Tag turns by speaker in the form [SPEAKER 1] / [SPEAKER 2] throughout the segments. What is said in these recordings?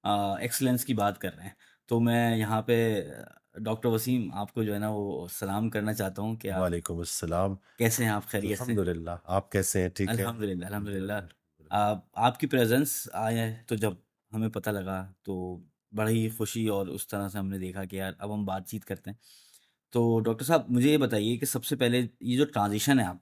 [SPEAKER 1] Excellence کی بات کر رہے ہیں، تو میں یہاں پہ ڈاکٹر وسیم آپ کو جو ہے نا وہ سلام کرنا چاہتا ہوں کہ آپ
[SPEAKER 2] وعلیکم السلام.
[SPEAKER 1] کیسے ہیں، آپ خیریت سے؟
[SPEAKER 2] الحمد للہ. آپ کیسے ہیں؟ ٹھیک ہے.
[SPEAKER 1] الحمد للہ الحمد للہ.
[SPEAKER 2] بالکل بالکل.
[SPEAKER 1] آپ کی پریزنس آئے تو جب ہمیں پتہ لگا تو بڑی خوشی، اور اس طرح سے ہم نے دیکھا کہ یار اب ہم بات چیت کرتے ہیں. تو ڈاکٹر صاحب مجھے یہ بتائیے کہ سب سے پہلے یہ جو ٹرانزیشن ہے آپ،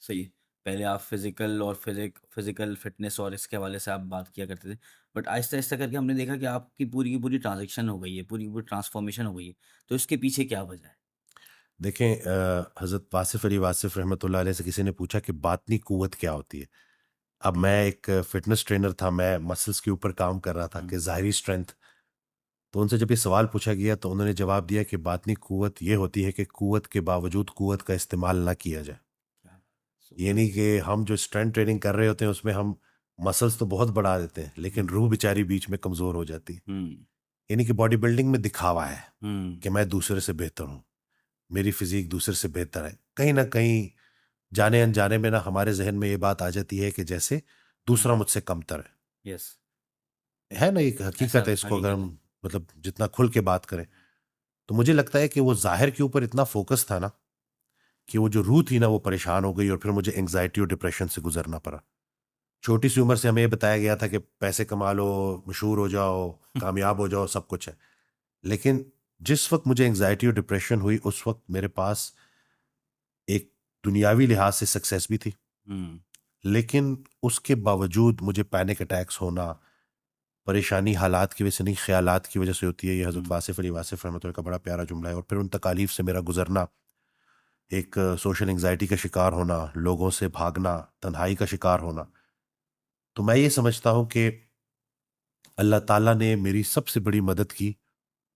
[SPEAKER 1] صحیح، پہلے آپ فزیکل فٹنس اور اس کے حوالے سے آپ بات کیا کرتے تھے، بٹ آہستہ آہستہ کر کے ہم نے دیکھا کہ آپ کی پوری ٹرانزیکشن ہو گئی ہے، پوری ٹرانسفارمیشن ہو گئی ہے. تو اس کے پیچھے کیا وجہ ہے؟
[SPEAKER 2] دیکھیں حضرت واصف علی واصف رحمۃ اللہ علیہ سے کسی نے پوچھا کہ باطنی قوت کیا ہوتی ہے. اب میں ایک فٹنس ٹرینر تھا، میں مسلس کے اوپر کام کر رہا تھا
[SPEAKER 1] ہم،
[SPEAKER 2] کہ ظاہری اسٹرینتھ. تو ان سے جب یہ سوال پوچھا گیا تو انہوں نے جواب دیا کہ باطنی قوت یہ ہوتی ہے کہ قوت کے باوجود قوت کا استعمال نہ کیا جائے.
[SPEAKER 1] کیا سبحان
[SPEAKER 2] یعنی کہ ہم جو اسٹرینتھ ٹریننگ کر رہے ہوتے ہیں اس میں ہم مسلس تو بہت بڑھا دیتے ہیں
[SPEAKER 1] اللہ.
[SPEAKER 2] لیکن روح بیچاری بیچ میں کمزور ہو جاتی ہے.
[SPEAKER 1] ہم
[SPEAKER 2] یعنی کہ باڈی بلڈنگ میں دکھاوا ہے
[SPEAKER 1] ہم
[SPEAKER 2] کہ میں دوسرے سے بہتر ہوں، میری فزیک دوسرے سے بہتر ہے. کہیں نہ کہیں جانے انجانے میں نا ہمارے ذہن میں یہ بات آ جاتی ہے کہ جیسے دوسرا مجھ سے کمتر
[SPEAKER 1] یس،
[SPEAKER 2] ہے نا. ایک
[SPEAKER 1] ایسا
[SPEAKER 2] حقیقت ہے، اس کو اگر
[SPEAKER 1] حقیقت
[SPEAKER 2] ہم
[SPEAKER 1] ہے.
[SPEAKER 2] مطلب جتنا کھل کے بات کریں تو مجھے لگتا ہے کہ وہ ظاہر کے اوپر اتنا فوکس تھا نا کہ وہ جو روح تھی نا وہ پریشان ہو گئی، اور پھر مجھے انگزائٹی اور ڈپریشن سے گزرنا پڑا. چھوٹی سی عمر سے ہمیں یہ بتایا گیا تھا کہ پیسے کما لو، مشہور ہو جاؤ، کامیاب ہو جاؤ، سب کچھ ہے. لیکن جس وقت مجھے انگزائٹی اور ڈپریشن ہوئی اس وقت میرے پاس ایک دنیاوی لحاظ سے سکسیس بھی تھی،
[SPEAKER 1] ہم
[SPEAKER 2] لیکن اس کے باوجود مجھے پینک اٹیکس ہونا، پریشانی حالات کی وجہ سے نہیں خیالات کی وجہ سے ہوتی ہے. یہ حضرت
[SPEAKER 1] ہم
[SPEAKER 2] واصف علی واصف رحمۃ اللہ کا بڑا پیارا جملہ ہے. اور پھر ان تکالیف سے میرا گزرنا، ایک سوشل انگزائٹی کا شکار ہونا، لوگوں سے بھاگنا، تنہائی کا شکار ہونا. تو میں یہ سمجھتا ہوں کہ اللہ تعالیٰ نے میری سب سے بڑی مدد کی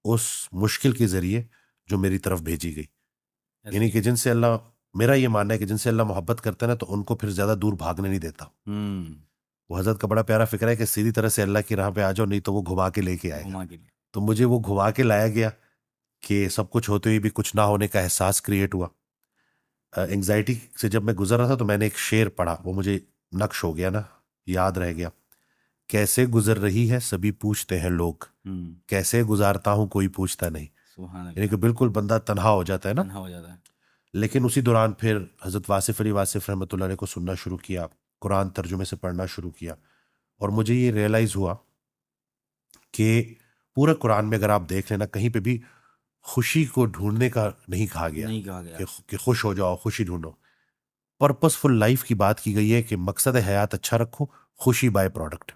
[SPEAKER 2] اس مشکل کے ذریعے جو میری طرف بھیجی گئی.
[SPEAKER 1] ایسے
[SPEAKER 2] یعنی
[SPEAKER 1] ہی.
[SPEAKER 2] کہ جن سے اللہ، میرا یہ ماننا ہے کہ جن سے اللہ محبت کرتا ہے نا تو ان کو پھر زیادہ دور بھاگنے نہیں دیتا.
[SPEAKER 1] ہم
[SPEAKER 2] وہ حضرت کا بڑا پیارا فکر ہے کہ سیدھی طرح سے اللہ کی راہ پہ آ جاؤ، نہیں تو وہ گھما کے لے کے آئے گا.
[SPEAKER 1] گھما کے لیے.
[SPEAKER 2] تو مجھے وہ گھما کے لایا گیا کہ سب کچھ ہوتے ہوئے بھی کچھ نہ ہونے کا احساس کریٹ ہوا. انگزائٹی سے جب میں گزر رہا تھا تو میں نے ایک شعر پڑھا، وہ مجھے نقش ہو گیا نا، یاد رہ گیا. کیسے گزر رہی ہے سبھی پوچھتے ہیں لوگ،
[SPEAKER 1] ہم
[SPEAKER 2] کیسے گزارتا ہوں کوئی پوچھتا نہیں.
[SPEAKER 1] سبحان
[SPEAKER 2] یعنی
[SPEAKER 1] اللہ.
[SPEAKER 2] کہ بالکل بندہ تنہا ہو جاتا ہے نا.
[SPEAKER 1] تنہا ہو جاتا ہے.
[SPEAKER 2] لیکن اسی دوران پھر حضرت واصف علی واصف رحمۃ اللہ علیہ کو سننا شروع کیا، قرآن ترجمے سے پڑھنا شروع کیا، اور مجھے یہ ریئلائز ہوا کہ پورے قرآن میں اگر آپ دیکھ لینا کہیں پہ بھی خوشی کو ڈھونڈنے کا نہیں کہا گیا
[SPEAKER 1] نہیں کہا گیا.
[SPEAKER 2] کہ خوش ہو جاؤ، خوشی ڈھونڈو. پرپس فل لائف کی بات کی گئی ہے کہ مقصد حیات اچھا رکھو، خوشی بائی پروڈکٹ.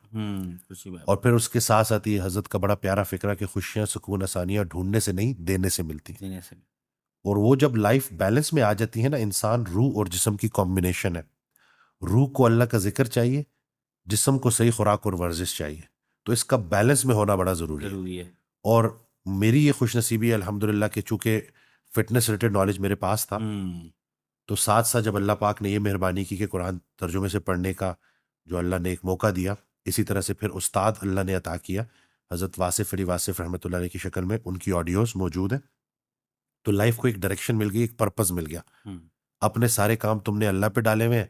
[SPEAKER 1] خوشی بات.
[SPEAKER 2] اور پھر اس کے ساتھ ساتھ یہ حضرت کا بڑا پیارا فکرہ کہ خوشیاں سکون آسانیاں ڈھونڈنے سے نہیں دینے سے ملتی ہیں.
[SPEAKER 1] دینے سے.
[SPEAKER 2] اور وہ جب لائف بیلنس میں آ جاتی ہے نا، انسان روح اور جسم کی کمبینیشن ہے. روح کو اللہ کا ذکر چاہیے، جسم کو صحیح خوراک اور ورزش چاہیے. تو اس کا بیلنس میں ہونا بڑا ضروری ہے.
[SPEAKER 1] ضروری ہے.
[SPEAKER 2] اور میری یہ خوش نصیبی ہے الحمدللہ کہ چونکہ فٹنس ریلیٹڈ نالج میرے پاس تھا،
[SPEAKER 1] ہم
[SPEAKER 2] تو ساتھ ساتھ جب اللہ پاک نے یہ مہربانی کی کہ قرآن ترجمے سے پڑھنے کا جو اللہ نے ایک موقع دیا، اسی طرح سے پھر استاد اللہ نے عطا کیا حضرت واصف علی واصف رحمۃ اللہ علیہ کی شکل میں. ان کی آڈیوز موجود ہیں. تو لائف کو ایک ڈائریکشن مل گئی، ایک پرپز مل گیا.
[SPEAKER 1] ہم
[SPEAKER 2] اپنے سارے کام تم نے اللہ پہ ڈالے ہوئے ہیں،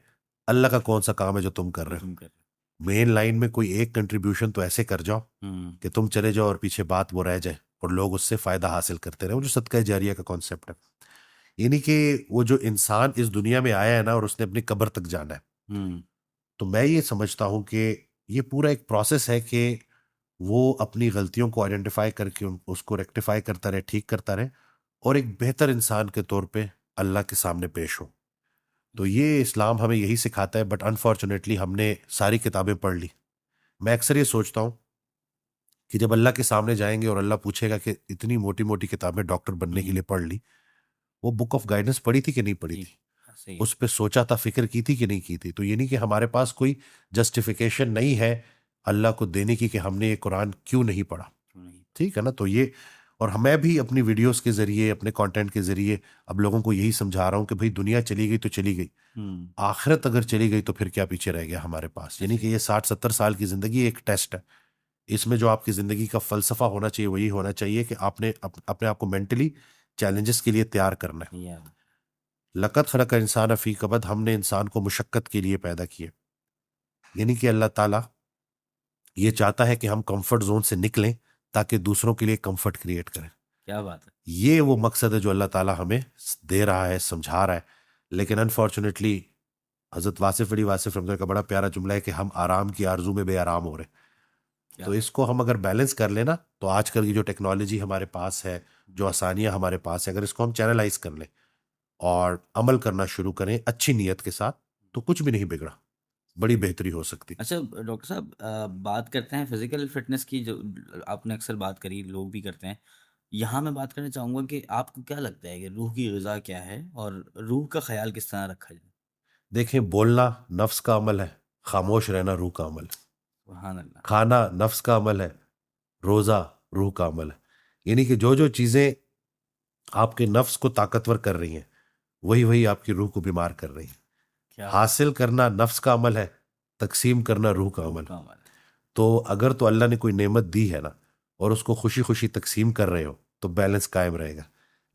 [SPEAKER 2] اللہ کا کون سا کام ہے جو تم کر
[SPEAKER 1] جو
[SPEAKER 2] رہے
[SPEAKER 1] تم کر
[SPEAKER 2] ہو. مین لائن میں کوئی ایک کنٹریبیوشن تو ایسے کر جاؤ
[SPEAKER 1] رہے.
[SPEAKER 2] کہ تم چلے جاؤ اور پیچھے بات وہ رہ جائے اور لوگ اس سے فائدہ حاصل کرتے رہے. وہ جو صدقہ جاریہ کا کانسیپٹ ہے، یعنی کہ وہ جو انسان اس دنیا میں آیا ہے نا اور اس نے اپنی قبر تک جانا ہے.
[SPEAKER 1] ہم
[SPEAKER 2] تو میں یہ سمجھتا ہوں کہ یہ پورا ایک پروسیس ہے کہ وہ اپنی غلطیوں کو آئیڈینٹیفائی کر کے اس کو ریکٹیفائی کرتا رہے، ٹھیک کرتا رہے، اور ایک بہتر انسان کے طور پہ اللہ کے سامنے پیش ہو. تو یہ اسلام ہمیں یہی سکھاتا ہے. بٹ انفارچونیٹلی ہم نے ساری کتابیں پڑھ لی. میں اکثر یہ سوچتا ہوں کہ جب اللہ کے سامنے جائیں گے اور اللہ پوچھے گا کہ اتنی موٹی موٹی کتابیں ڈاکٹر بننے کے لیے پڑھ لی، وہ بک آف گائیڈنس پڑھی تھی کہ نہیں پڑھی
[SPEAKER 1] جی
[SPEAKER 2] تھی؟
[SPEAKER 1] صحیح ہے.
[SPEAKER 2] اس پہ سوچا تھا، فکر کی تھی کہ نہیں کی تھی؟ تو یہ نہیں کہ ہمارے پاس کوئی جسٹیفیکیشن نہیں ہے اللہ کو دینے کی کہ ہم نے یہ قرآن کیوں نہیں پڑھا.
[SPEAKER 1] کیوں نہیں.
[SPEAKER 2] ٹھیک ہے نا. تو یہ، اور میں بھی اپنی ویڈیوز کے ذریعے، اپنے کانٹینٹ کے ذریعے اب لوگوں کو یہی سمجھا رہا ہوں کہ بھئی دنیا چلی گئی تو چلی گئی،
[SPEAKER 1] ہم
[SPEAKER 2] آخرت اگر چلی گئی تو پھر کیا پیچھے رہ گیا ہمارے پاس. یعنی کہ یہ 60-70 سال کی زندگی ایک ٹیسٹ ہے. اس میں جو آپ کی زندگی کا فلسفہ ہونا چاہیے وہی ہونا چاہیے کہ آپ نے اپنے آپ کو مینٹلی چیلنجز کے لیے تیار کرنا ہے.
[SPEAKER 1] یا
[SPEAKER 2] لقد خلق انسان فی کبد، ہم نے انسان کو مشقت کے لیے پیدا کیے. یعنی کہ اللہ تعالیٰ یہ چاہتا ہے کہ ہم کمفرٹ زون سے نکلیں تاکہ دوسروں کے لیے کمفرٹ کریٹ کریں.
[SPEAKER 1] کیا بات ہے.
[SPEAKER 2] یہ وہ مقصد ہے جو اللہ تعالیٰ ہمیں دے رہا ہے, سمجھا رہا ہے. لیکن انفارچونیٹلی حضرت واصف علی واصف رحمۃ اللہ کا بڑا پیارا جملہ ہے کہ ہم آرام کی آرزو میں بے آرام ہو رہے ہیں. تو اس کو ہم اگر بیلنس کر لینا تو آج کل کی جو ٹیکنالوجی ہمارے پاس ہے, جو آسانیاں ہمارے پاس ہیں, اگر اس کو ہم چینلائز کر لیں اور عمل کرنا شروع کریں اچھی نیت کے ساتھ, تو کچھ بھی نہیں بگڑا, بڑی بہتری ہو سکتی.
[SPEAKER 1] اچھا ڈاکٹر صاحب بات کرتے ہیں فزیکل فٹنس کی, جو آپ نے اکثر بات کری, لوگ بھی کرتے ہیں. یہاں میں بات کرنا چاہوں گا کہ آپ کو کیا لگتا ہے کہ روح کی غذا کیا ہے اور روح کا خیال کس طرح رکھا جائے؟
[SPEAKER 2] دیکھیں, بولنا نفس کا عمل ہے, خاموش رہنا روح کا عمل ہے.
[SPEAKER 1] سبحان اللہ.
[SPEAKER 2] کھانا نفس کا عمل ہے, روزہ روح کا عمل ہے. یعنی کہ جو جو چیزیں آپ کے نفس کو طاقتور کر رہی ہیں وہی آپ کی روح کو بیمار کر رہی ہیں.
[SPEAKER 1] کیا
[SPEAKER 2] حاصل کرنا نفس کا عمل ہے, تقسیم کرنا روح کا عمل.
[SPEAKER 1] کا عمل ہے.
[SPEAKER 2] تو اگر تو اللہ نے کوئی نعمت دی ہے نا اور اس کو خوشی خوشی تقسیم کر رہے ہو تو بیلنس قائم رہے گا.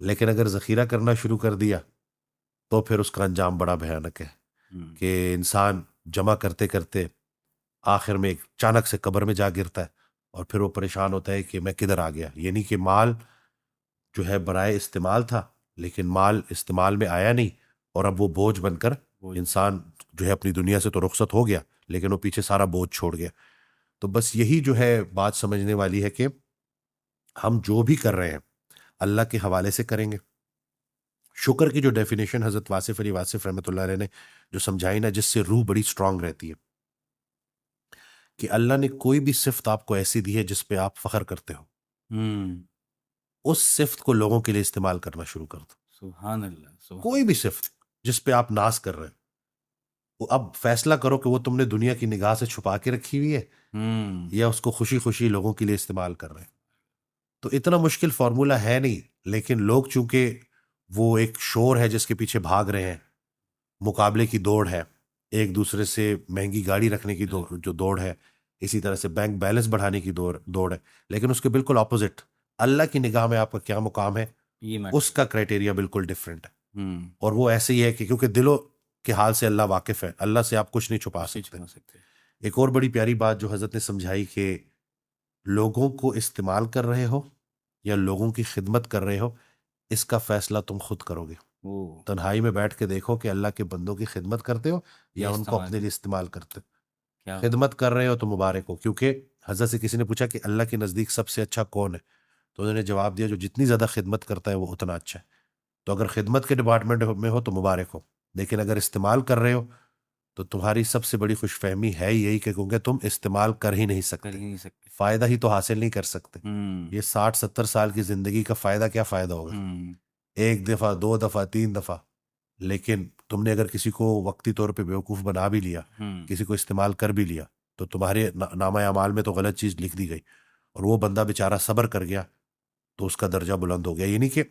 [SPEAKER 2] لیکن اگر ذخیرہ کرنا شروع کر دیا تو پھر اس کا انجام بڑا بھیانک ہے کہ انسان جمع کرتے کرتے آخر میں اچانک سے قبر میں جا گرتا ہے اور پھر وہ پریشان ہوتا ہے کہ میں کدھر آ گیا. یعنی کہ مال جو ہے برائے استعمال تھا, لیکن مال استعمال میں آیا نہیں, اور اب وہ بوجھ بن کر انسان جو ہے اپنی دنیا سے تو رخصت ہو گیا لیکن وہ پیچھے سارا بوجھ چھوڑ گیا. تو بس یہی جو ہے بات سمجھنے والی ہے کہ ہم جو بھی کر رہے ہیں اللہ کے حوالے سے کریں گے. شکر کی جو ڈیفینیشن حضرت واصف علی واصف رحمۃ اللہ علیہ نے جو سمجھائی نا, جس سے روح بڑی سٹرونگ رہتی ہے, کہ اللہ نے کوئی بھی صفت آپ کو ایسی دی ہے جس پہ آپ فخر کرتے ہو, اس صفت کو لوگوں کے لیے استعمال کرنا شروع کر دو.
[SPEAKER 1] سبحان اللہ.
[SPEAKER 2] کوئی بھی صفت جس پہ آپ ناز کر رہے ہیں, وہ اب فیصلہ کرو کہ وہ تم نے دنیا کی نگاہ سے چھپا کے رکھی ہوئی ہے یا اس کو خوشی خوشی لوگوں کے لیے استعمال کر رہے ہیں. تو اتنا مشکل فارمولہ ہے نہیں, لیکن لوگ چونکہ وہ ایک شور ہے جس کے پیچھے بھاگ رہے ہیں, مقابلے کی دوڑ ہے, ایک دوسرے سے مہنگی گاڑی رکھنے کی جو دوڑ ہے, اسی طرح سے بینک بیلنس بڑھانے کی دوڑ ہے, لیکن اس کے بالکل اپوزٹ اللہ کی نگاہ میں آپ کا کیا مقام ہے, اس کا کرائٹیریا بالکل ڈیفرنٹ ہے. اور وہ ایسے ہی ہے کہ کیونکہ دلوں کے حال سے اللہ واقف ہے, اللہ سے آپ کچھ نہیں چھپا سکتے. ایک اور بڑی پیاری بات جو حضرت نے سمجھائی کہ لوگوں کو استعمال کر رہے ہو یا لوگوں کی خدمت کر رہے ہو, اس کا فیصلہ تم خود کرو گے. تنہائی میں بیٹھ کے دیکھو کہ اللہ کے بندوں کی خدمت کرتے ہو یا ان کو اپنے لیے استعمال کرتے ہو. خدمت کر رہے ہو تو مبارک ہو, کیونکہ حضرت سے کسی نے پوچھا کہ اللہ کے نزدیک سب سے اچھا کون ہے, تو انہوں نے جواب دیا جو جتنی زیادہ خدمت کرتا ہے وہ اتنا اچھا ہے. تو اگر خدمت کے ڈپارٹمنٹ میں ہو تو مبارک ہو, لیکن اگر استعمال کر رہے ہو تو تمہاری سب سے بڑی خوش فہمی ہے یہی کہ کیونکہ تم استعمال کر ہی نہیں سکتے, فائدہ ہی تو حاصل نہیں کر سکتے. یہ 60-70 سال کی زندگی کا فائدہ کیا فائدہ ہوگا, ایک دفعہ 2 دفعہ 3 دفعہ, لیکن تم نے اگر کسی کو وقتی طور پہ بیوقوف بنا بھی لیا, کسی کو استعمال کر بھی لیا, تو تمہارے نامہ اعمال میں تو غلط چیز لکھ دی گئی, اور وہ بندہ بیچارہ صبر کر گیا تو اس کا درجہ بلند ہو گیا. یعنی کہ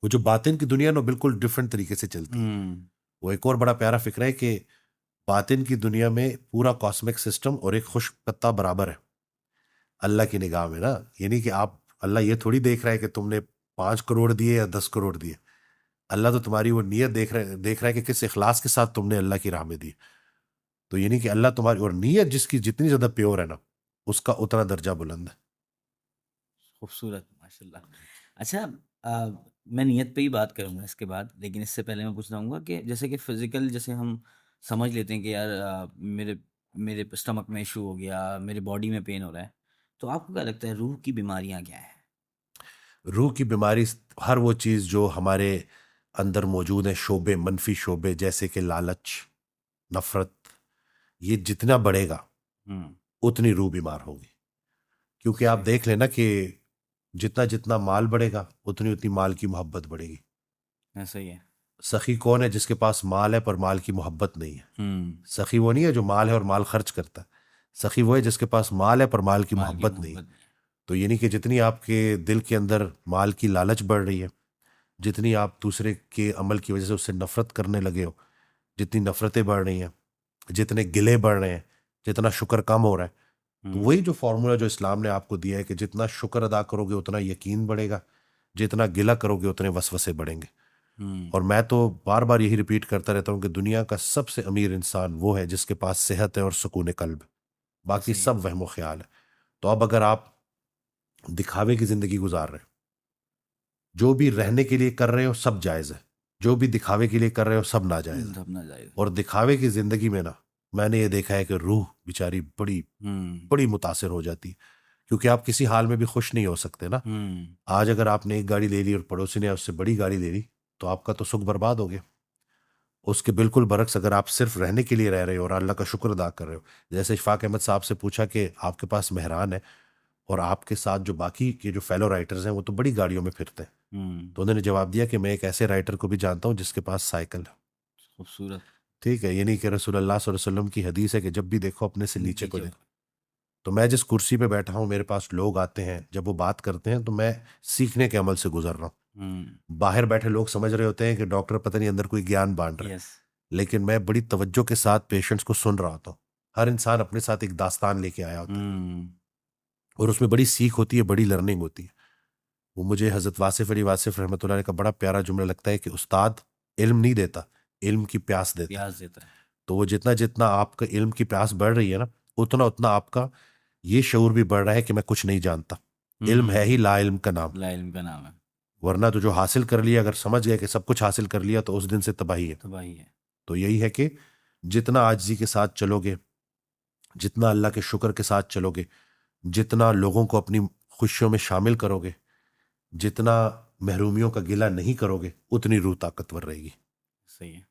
[SPEAKER 2] وہ جو باطن کی دنیا نا بالکل ڈفرینٹ طریقے سے چلتی ہے. وہ ایک اور بڑا پیارا فکر ہے کہ باطن کی دنیا میں پورا کاسمک سسٹم اور ایک خشک پتا برابر ہے اللہ کی نگاہ میں نا. یعنی کہ اللہ یہ تھوڑی دیکھ رہا ہے کہ تم نے 5 کروڑ دیے یا 10 کروڑ دیے, اللہ تو تمہاری وہ نیت دیکھ رہا ہے کہ کس اخلاص کے ساتھ تم نے اللہ کی راہ میں دی. تو یعنی کہ اللہ تمہاری, اور نیت جس کی جتنی زیادہ پیور ہے نا, اس کا اتنا درجہ بلند ہے.
[SPEAKER 1] خوبصورت, ماشاءاللہ. اچھا میں نیت پہ ہی بات کروں گا اس کے بعد, لیکن اس سے پہلے میں پوچھ رہا ہوں کہ جیسے کہ فزیکل, جیسے ہم سمجھ لیتے ہیں کہ یار میرے اسٹمک میں ایشو ہو گیا, میرے باڈی میں پین ہو رہا ہے, تو آپ کو کیا لگتا ہے روح کی بیماریاں کیا ہیں؟
[SPEAKER 2] روح کی بیماری ہر وہ چیز جو ہمارے اندر موجود ہیں, شعبے, منفی شعبے, جیسے کہ لالچ, نفرت, یہ جتنا بڑھے گا اتنی روح بیمار ہوگی. کیونکہ آپ دیکھ لینا کہ جتنا مال بڑھے گا اتنی مال کی محبت بڑھے گی.
[SPEAKER 1] ایسا ہی ہے.
[SPEAKER 2] سخی کون ہے؟ جس کے پاس مال ہے پر مال کی محبت نہیں ہے. سخی وہ نہیں ہے جو مال ہے اور مال خرچ کرتا ہے, سخی وہ ہے جس کے پاس مال ہے پر مال کی محبت نہیں ہے. تو یعنی کہ جتنی آپ کے دل کے اندر مال کی لالچ بڑھ رہی ہے, جتنی آپ دوسرے کے عمل کی وجہ سے اس سے نفرت کرنے لگے ہو, جتنی نفرتیں بڑھ رہی ہیں, جتنے گلے بڑھ رہے ہیں, جتنا شکر کم ہو رہا ہے, تو وہی جو فارمولا جو اسلام نے آپ کو دیا ہے کہ جتنا شکر ادا کرو گے اتنا یقین بڑھے گا, جتنا گلہ کرو گے اتنے وسوسے بڑھیں گے. اور میں تو بار بار یہی ریپیٹ کرتا رہتا ہوں کہ دنیا کا سب سے امیر انسان وہ ہے جس کے پاس صحت ہے اور سکون قلب. باقی
[SPEAKER 1] صحیح ہے.
[SPEAKER 2] سب وہم و خیال ہے. تو اب اگر آپ دکھاوے کی زندگی گزار رہے ہیں، جو بھی رہنے کے لیے کر رہے ہو سب جائز ہے، جو بھی دکھاوے کے لیے کر رہے ہو سب ناجائز ہے.
[SPEAKER 1] سب نہ جائے.
[SPEAKER 2] اور دکھاوے کی زندگی میں نا، میں نے یہ دیکھا ہے کہ روح بیچاری بڑی
[SPEAKER 1] ہوں.
[SPEAKER 2] بڑی متاثر ہو جاتی ہے، کیونکہ آپ کسی حال میں بھی خوش نہیں ہو سکتے نا.
[SPEAKER 1] ہوں.
[SPEAKER 2] آج اگر آپ نے ایک گاڑی لے لی اور پڑوسی نے اس سے بڑی گاڑی لے لی تو آپ کا تو سکھ برباد ہو گیا. اس کے بالکل برعکس اگر آپ صرف رہنے کے لیے رہ رہے ہو اور اللہ کا شکر ادا کر رہے ہو، جیسے اشفاق احمد صاحب سے پوچھا کہ آپ کے پاس مہران ہے اور آپ کے ساتھ جو باقی کے جو فیلو رائٹرز ہیں وہ تو بڑی گاڑیوں میں پھرتے ہیں،
[SPEAKER 1] ہوں.
[SPEAKER 2] تو انہوں نے جواب دیا کہ میں ایک ایسے رائٹر کو بھی جانتا ہوں جس کے پاس سائیکل ہے.
[SPEAKER 1] خوبصورت.
[SPEAKER 2] ٹھیک ہے، یعنی کہ رسول اللہ صلی اللہ علیہ وسلم کی حدیث ہے کہ جب بھی دیکھو اپنے سے نیچے کو
[SPEAKER 1] نیچے.
[SPEAKER 2] دیکھو. تو میں جس کرسی پہ بیٹھا ہوں میرے پاس لوگ آتے ہیں، جب وہ بات کرتے ہیں تو میں سیکھنے کے عمل سے گزر رہا ہوں.
[SPEAKER 1] ہوں.
[SPEAKER 2] باہر بیٹھے لوگ سمجھ رہے ہوتے ہیں کہ ڈاکٹر پتہ نہیں اندر کوئی گیان بانٹ رہا ہے،
[SPEAKER 1] یس.
[SPEAKER 2] لیکن میں بڑی توجہ کے ساتھ پیشنٹس کو سن رہا ہوتا ہوں. ہر انسان اپنے ساتھ ایک داستان لے کے آیا ہوتا ہے
[SPEAKER 1] ہوں.
[SPEAKER 2] اور اس میں بڑی سیکھ ہوتی ہے، بڑی لرننگ ہوتی ہے. وہ مجھے حضرت واصف علی واصف رحمۃ اللہ علیہ کا بڑا پیارا جملہ لگتا ہے کہ استاد علم نہیں دیتا، علم کی پیاس دیتا ہے.
[SPEAKER 1] پیاز دیتا ہے.
[SPEAKER 2] تو وہ جتنا جتنا آپ کا علم کی پیاس بڑھ رہی ہے نا، اتنا اتنا آپ کا یہ شعور بھی بڑھ رہا ہے کہ میں کچھ نہیں جانتا. علم ہے ہی لا علم کا نام،
[SPEAKER 1] لا علم کا نام ہے.
[SPEAKER 2] ورنہ تو جو حاصل کر لیا، اگر سمجھ گیا کہ سب کچھ حاصل کر لیا تو اس دن سے تباہی ہے.
[SPEAKER 1] تباہی ہے.
[SPEAKER 2] تو یہی ہے کہ جتنا عاجزی کے ساتھ چلو گے، جتنا اللہ کے شکر کے ساتھ چلو گے، جتنا لوگوں کو اپنی خوشیوں میں شامل کرو گے، جتنا محرومیوں کا گلہ نہیں کرو گے، اتنی روح طاقتور رہے گی.
[SPEAKER 1] صحیح ہے.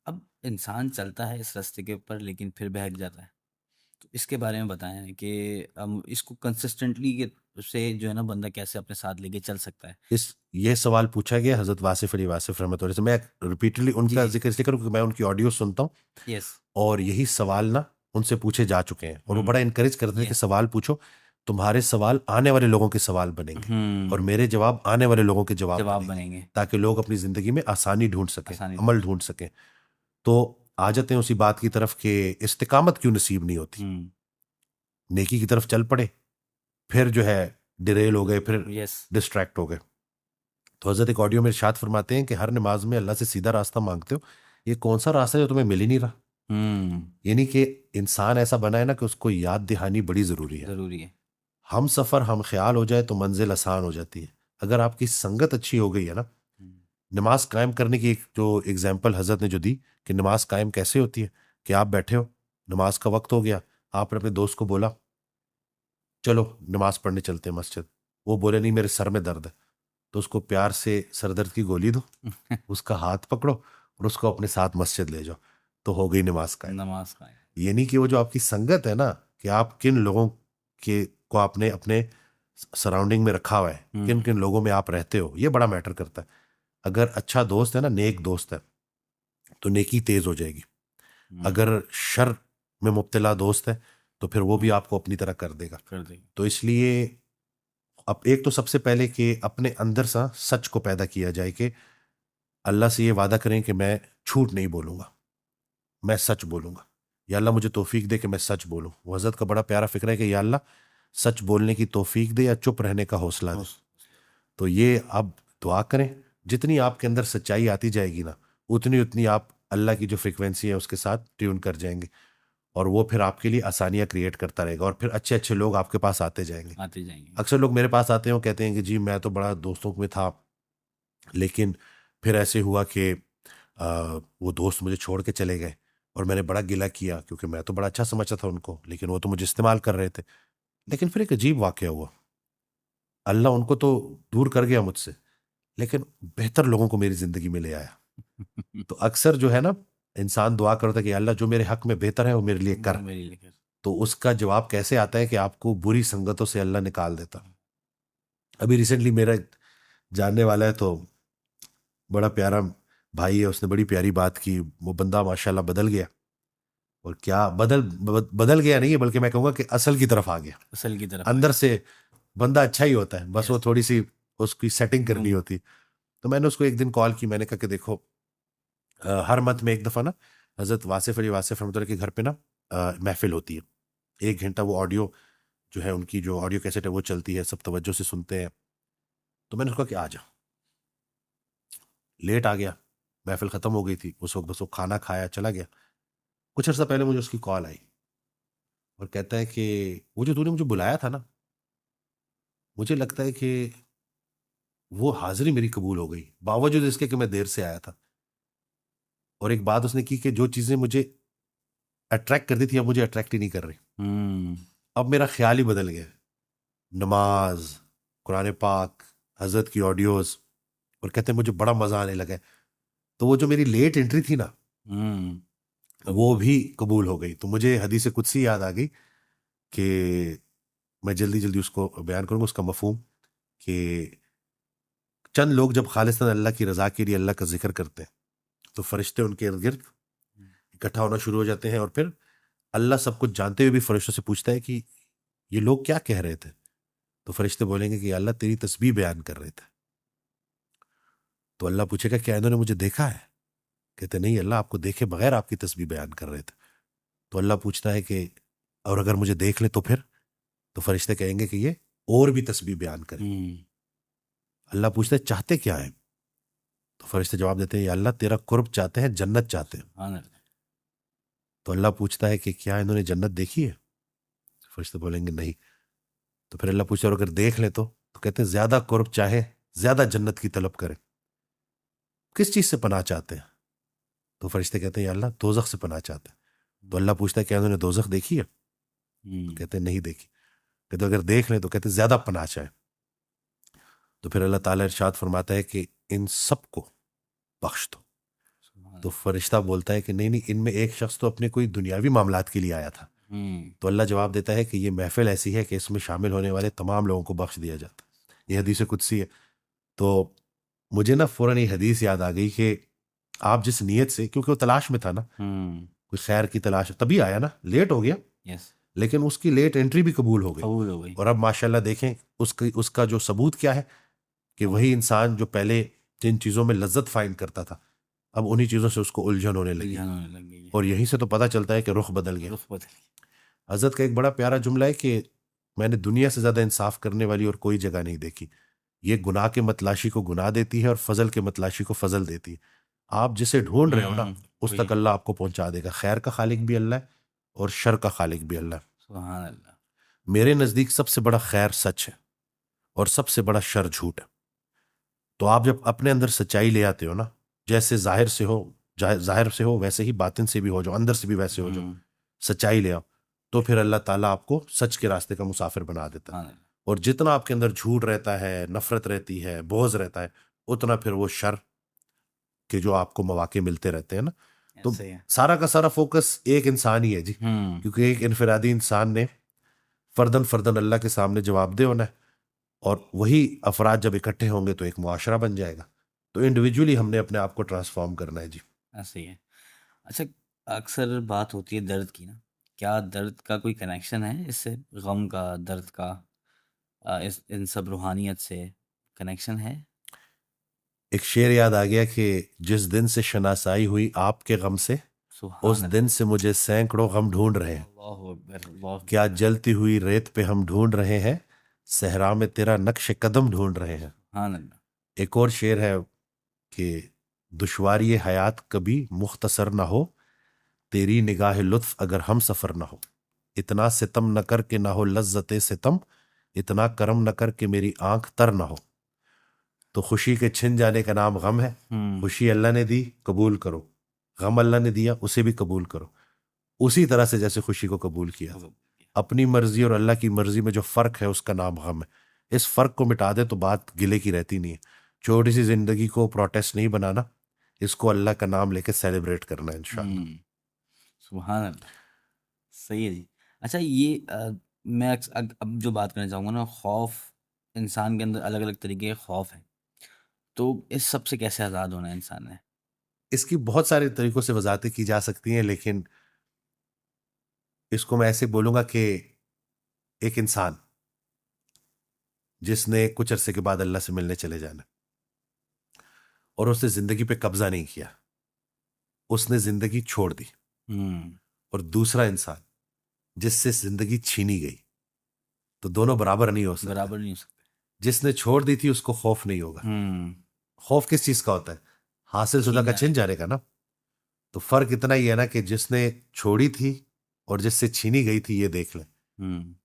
[SPEAKER 1] اب انسان چلتا ہے اس راستے کے اوپر لیکن پھر بہک جاتا ہے، تو اس کے بارے میں بتائیں کہ ہم اس کو کنسسٹنٹلی سے جو ہے نا بندہ کیسے اپنے ساتھ لے کے چل سکتا ہے.
[SPEAKER 2] یہ سوال پوچھا گیا حضرت واصف علی واصف رحمۃ اللہ سے. میں ریپیٹڈلی ان
[SPEAKER 1] جی
[SPEAKER 2] کا
[SPEAKER 1] جی.
[SPEAKER 2] ذکر اس لیے کروں کہ میں ان کی آڈیو سنتا ہوں
[SPEAKER 1] یس.
[SPEAKER 2] اور یہی سوال نا ان سے پوچھے جا چکے ہیں اور وہ بڑا انکریج کرتے ہیں کہ
[SPEAKER 1] Yes.
[SPEAKER 2] سوال پوچھو، تمہارے سوال آنے والے لوگوں کے سوال بنیں گے اور میرے جواب آنے والے لوگوں کے جواب
[SPEAKER 1] جواب
[SPEAKER 2] بنیں گے،
[SPEAKER 1] بنیں گے.
[SPEAKER 2] تاکہ لوگ اپنی زندگی میں آسانی ڈھونڈ سکیں،
[SPEAKER 1] آسانی
[SPEAKER 2] عمل ڈھونڈ سکیں. تو آ جاتے ہیں اسی بات کی طرف کہ استقامت کیوں نصیب نہیں ہوتی. نیکی کی طرف چل پڑے، پھر جو ہے ڈیریل ہو گئے، پھر
[SPEAKER 1] یس.
[SPEAKER 2] ڈسٹریکٹ ہو گئے. تو حضرت ایک آڈیو میں ارشاد فرماتے ہیں کہ ہر نماز میں اللہ سے سیدھا راستہ مانگتے ہو، یہ کون سا راستہ ہے جو تمہیں مل ہی نہیں رہا. یعنی کہ انسان ایسا بنا ہے نا کہ اس کو یاد دہانی بڑی ضروری ہے.
[SPEAKER 1] ضروری ہے.
[SPEAKER 2] ہم سفر ہم خیال ہو جائے تو منزل آسان ہو جاتی ہے. اگر آپ کی سنگت اچھی ہو گئی ہے نا، نماز قائم کرنے کی ایک جو اگزامپل حضرت نے جو دی کہ نماز قائم کیسے ہوتی ہے، کہ آپ بیٹھے ہو، نماز کا وقت ہو گیا، آپ نے اپنے دوست کو بولا چلو نماز پڑھنے چلتے ہیں مسجد. وہ بولے نہیں میرے سر میں درد ہے، تو اس کو پیار سے سر درد کی گولی دو، اس کا ہاتھ پکڑو اور اس کو اپنے ساتھ مسجد لے جاؤ، تو ہو گئی نماز قائم.
[SPEAKER 1] نماز قائم.
[SPEAKER 2] یعنی کہ وہ جو آپ کی سنگت ہے نا، کہ آپ کن لوگوں کے کو آپ نے اپنے سراؤنڈنگ میں رکھا ہوا ہے، کن کن لوگوں میں آپ رہتے ہو، یہ بڑا میٹر کرتا ہے. اگر اچھا دوست ہے نا، نیک دوست ہے، تو نیکی تیز ہو جائے گی. اگر شر میں مبتلا دوست ہے تو پھر وہ بھی آپ کو اپنی طرح کر دے گا. تو اس لیے اب ایک تو سب سے پہلے کہ اپنے اندر سا سچ کو پیدا کیا جائے کہ اللہ سے یہ وعدہ کریں کہ میں جھوٹ نہیں بولوں گا، میں سچ بولوں گا. یا اللہ مجھے توفیق دے کہ میں سچ بولوں. وہ حضرت کا بڑا پیارا فکر ہے کہ یا اللہ سچ بولنے کی توفیق دے یا چپ رہنے کا حوصلہ دے. تو یہ اب دعا کریں، جتنی آپ کے اندر سچائی آتی جائے گی نا، اتنی اتنی آپ اللہ کی جو فریکوینسی ہے اس کے ساتھ ٹیون کر جائیں گے اور وہ پھر آپ کے لیے آسانیاں کریٹ کرتا رہے گا اور پھر اچھے اچھے لوگ آپ کے پاس آتے جائیں گے. اکثر لوگ میرے پاس آتے ہیں، وہ کہتے ہیں کہ جی میں تو بڑا دوستوں میں تھا، لیکن پھر ایسے ہوا کہ وہ دوست مجھے چھوڑ کے چلے گئے اور میں نے بڑا گلہ کیا کیونکہ میں تو بڑا اچھا سمجھتا تھا ان کو، لیکن وہ تو مجھے استعمال کر رہے تھے. لیکن پھر ایک عجیب واقعہ ہوا، اللہ ان کو تو دور کر گیا مجھ سے، لیکن بہتر لوگوں کو میری زندگی میں لے آیا. تو اکثر جو ہے نا انسان دعا کرتا ہے کہ اللہ جو میرے حق میں بہتر ہے وہ میرے لیے کر. تو اس کا جواب کیسے آتا ہے کہ آپ کو بری سنگتوں سے اللہ نکال دیتا. ابھی ریسنٹلی میرا جاننے والا ہے تو بڑا پیارا بھائی ہے، اس نے بڑی پیاری بات کی. وہ بندہ ماشاءاللہ بدل گیا، اور کیا بدل گیا نہیں ہے بلکہ میں کہوں گا کہ اصل کی طرف آ گیا.
[SPEAKER 1] اصل کی طرف
[SPEAKER 2] اندر سے بندہ اچھا ہی ہوتا ہے، بس وہ تھوڑی سی اس کی سیٹنگ کرنی ہوتی. تو میں نے اس کو ایک دن کال کی، میں نے کہا کہ دیکھو ہر منتھ میں ایک دفعہ نا حضرت واصف علی واصف رحمۃ اللہ کے گھر پہ نا محفل ہوتی ہے. 1 گھنٹہ وہ آڈیو جو ہے ان کی جو آڈیو کیسٹ ہے وہ چلتی ہے، سب توجہ سے سنتے ہیں. تو میں نے اس کو کہا کہ آ جا. لیٹ آ گیا، محفل ختم ہو گئی تھی اس وقت، بس وہ کھانا کھایا چلا گیا. کچھ عرصہ پہلے مجھے اس کی کال آئی، اور کہتا ہے کہ وہ جو تو نے مجھے بلایا تھا نا، مجھے لگتا ہے کہ وہ حاضری میری قبول ہو گئی باوجود اس کے کہ میں دیر سے آیا تھا. اور ایک بات اس نے کی کہ جو چیزیں مجھے اٹریکٹ کرتی تھی اب مجھے اٹریکٹ ہی نہیں کر رہی. اب میرا خیال ہی بدل گیا. نماز، قرآن پاک، حضرت کی آڈیوز، اور کہتے ہیں مجھے بڑا مزہ آنے لگا ہے. تو وہ جو میری لیٹ انٹری تھی نا وہ بھی قبول ہو گئی. تو مجھے حدیث قدسی یاد آ گئی کہ میں جلدی جلدی اس کو بیان کروں گا اس کا مفہوم. کہ چند لوگ جب خالصتاً اللہ کی رضا کے لیے اللہ کا ذکر کرتے ہیں تو فرشتے ان کے ارد گرد اکٹھا ہونا شروع ہو جاتے ہیں، اور پھر اللہ سب کچھ جانتے ہوئے بھی فرشتوں سے پوچھتا ہے کہ یہ لوگ کیا کہہ رہے تھے. تو فرشتے بولیں گے کہ اللہ تیری تسبیح بیان کر رہے تھے. تو اللہ پوچھے گا کیا انہوں نے مجھے دیکھا ہے؟ کہتے نہیں اللہ آپ کو دیکھے بغیر آپ کی تسبیح بیان کر رہے تھے. تو اللہ پوچھتا ہے کہ اور اگر مجھے دیکھ لے تو پھر؟ تو فرشتے کہیں گے کہ یہ اور بھی تسبیح بیان کریں. اللہ پوچھتا ہے چاہتے کیا ہیں؟ تو فرشتے جواب دیتے ہیں یا اللہ تیرا قرب چاہتے ہیں، جنت چاہتے ہیں. تو اللہ پوچھتا ہے کہ کیا انہوں نے جنت دیکھی ہے؟ فرشتے بولیں گے نہیں. تو پھر اللہ پوچھتا ہے اور اگر دیکھ لے تو کہتے ہیں زیادہ قرب چاہے، زیادہ جنت کی طلب کرے. کس چیز سے پناہ چاہتے ہیں؟ تو فرشتے کہتے ہیں یا اللہ دوزخ سے پناہ چاہتے ہیں. تو اللہ پوچھتا ہے کیا انہوں نے دوزخ دیکھی ہے؟ کہتے ہیں نہیں دیکھی. کہتے اگر دیکھ لیں تو کہتے ہیں زیادہ پناہ چاہے. تو پھر اللہ تعالیٰ ارشاد فرماتا ہے کہ ان سب کو بخش دو. تو فرشتہ بولتا ہے کہ نہیں نہیں، ان میں ایک شخص تو اپنے کوئی دنیاوی معاملات کے لیے آیا تھا. تو اللہ جواب دیتا ہے کہ یہ محفل ایسی ہے کہ اس میں شامل ہونے والے تمام لوگوں کو بخش دیا جاتا. یہ حدیث قدسی ہے. تو مجھے نا فوراً یہ حدیث یاد آ گئی کہ آپ جس نیت سے، کیونکہ وہ تلاش میں تھا نا، کوئی خیر کی تلاش، تبھی آیا نا، لیٹ ہو گیا لیکن اس کی لیٹ انٹری بھی قبول ہو گئی. اور اب ماشاءاللہ دیکھیں اس کا جو ثبوت کیا ہے کہ وہی انسان جو پہلے جن چیزوں میں لذت فائند کرتا تھا اب انہی چیزوں سے اس کو الجھن ہونے لگی. اور یہیں سے تو پتہ چلتا ہے کہ رخ بدل گیا. حضرت کا ایک بڑا پیارا جملہ ہے کہ میں نے دنیا سے زیادہ انصاف کرنے والی اور کوئی جگہ نہیں دیکھی. یہ گناہ کے متلاشی کو گناہ دیتی ہے اور فضل کے متلاشی کو فضل دیتی ہے. آپ جسے ڈھونڈ رہے ہو نا اس تک اللہ آپ کو پہنچا دے گا. خیر کا خالق بھی اللہ ہے اور شر کا خالق بھی اللہ ہے.
[SPEAKER 1] سبحان اللہ.
[SPEAKER 2] میرے نزدیک سب سے بڑا خیر سچ ہے اور سب سے بڑا شر جھوٹ ہے. تو آپ جب اپنے اندر سچائی لے آتے ہو نا، جیسے ظاہر سے ہو ویسے ہی باطن سے بھی ہو جاؤ، اندر سے بھی ویسے ہو جاؤ، سچائی لے آؤ، تو پھر اللہ تعالیٰ آپ کو سچ کے راستے کا مسافر بنا دیتا ہے. اور جتنا آپ کے اندر جھوٹ رہتا ہے، نفرت رہتی ہے، بغض رہتا ہے، اتنا پھر وہ شر کے جو آپ کو مواقع ملتے رہتے ہیں نا. تو سارا کا سارا فوکس ایک انسان ہی ہے جی، کیونکہ ایک انفرادی انسان نے فردن اللہ کے سامنے جواب دہ ہونا ہے، اور وہی افراد جب اکٹھے ہوں گے تو ایک معاشرہ بن جائے گا. تو انڈیویجولی ہم نے اپنے آپ کو ٹرانسفارم کرنا ہے جی.
[SPEAKER 1] ایسے ہی ہے. اچھا، اکثر بات ہوتی ہے درد کی نا، کیا درد کا کوئی کنیکشن ہے اس سے؟ غم کا، درد کا، ان سب روحانیت سے کنیکشن ہے؟
[SPEAKER 2] ایک شعر یاد آ گیا کہ جس دن سے شناسائی ہوئی آپ کے غم سے، اس دن سے مجھے سینکڑوں غم ڈھونڈ رہے ہیں.
[SPEAKER 1] اللہ اکبر، اللہ.
[SPEAKER 2] کیا جلتی ہوئی ریت پہ ہم ڈھونڈ رہے ہیں، صحرا میں تیرا نقش قدم ڈھونڈ رہے ہیں.
[SPEAKER 1] سبحان اللہ.
[SPEAKER 2] ایک اور شعر ہے کہ دشواری حیات کبھی مختصر نہ ہو، تیری نگاہ لطف اگر ہم سفر نہ ہو. اتنا ستم نہ کر کے نہ ہو لذت ستم، اتنا کرم نہ کر کے میری آنکھ تر نہ ہو. تو خوشی کے چھن جانے کا نام غم ہے. خوشی اللہ نے دی، قبول کرو. غم اللہ نے دیا، اسے بھی قبول کرو. اسی طرح سے جیسے خوشی کو قبول کیا. اپنی مرضی اور اللہ کی مرضی میں جو فرق ہے اس کا نام غم ہے. اس فرق کو مٹا دے تو بات گلے کی رہتی نہیں ہے. چھوٹی سی زندگی کو پروٹیسٹ نہیں بنانا، اس کو اللہ کا نام لے کے سیلیبریٹ کرنا ہے انشاءاللہ.
[SPEAKER 1] سبحان اللہ. صحیح ہے جی. اچھا، یہ میں اب جو بات کرنا چاہوں گا نا، خوف، انسان کے اندر الگ الگ طریقے کے خوف ہیں، تو اس سب سے کیسے آزاد ہونا ہے انسان نے؟
[SPEAKER 2] اس کی بہت سارے طریقوں سے وضاحتیں کی جا سکتی ہیں، لیکن اس کو میں ایسے بولوں گا کہ ایک انسان جس نے کچھ عرصے کے بعد اللہ سے ملنے چلے جانا اور اس نے زندگی پہ قبضہ نہیں کیا، اس نے زندگی چھوڑ دی. اور دوسرا انسان جس سے زندگی چھینی گئی، تو دونوں برابر نہیں ہو سکتے. جس نے چھوڑ دی تھی اس کو خوف نہیں ہوگا. خوف کس چیز کا ہوتا ہے؟ حاصل شدہ کا چھن جانے کا نا. تو فرق اتنا ہی ہے نا کہ جس نے چھوڑی تھی اور جس سے چھینی گئی تھی یہ دیکھ لیں.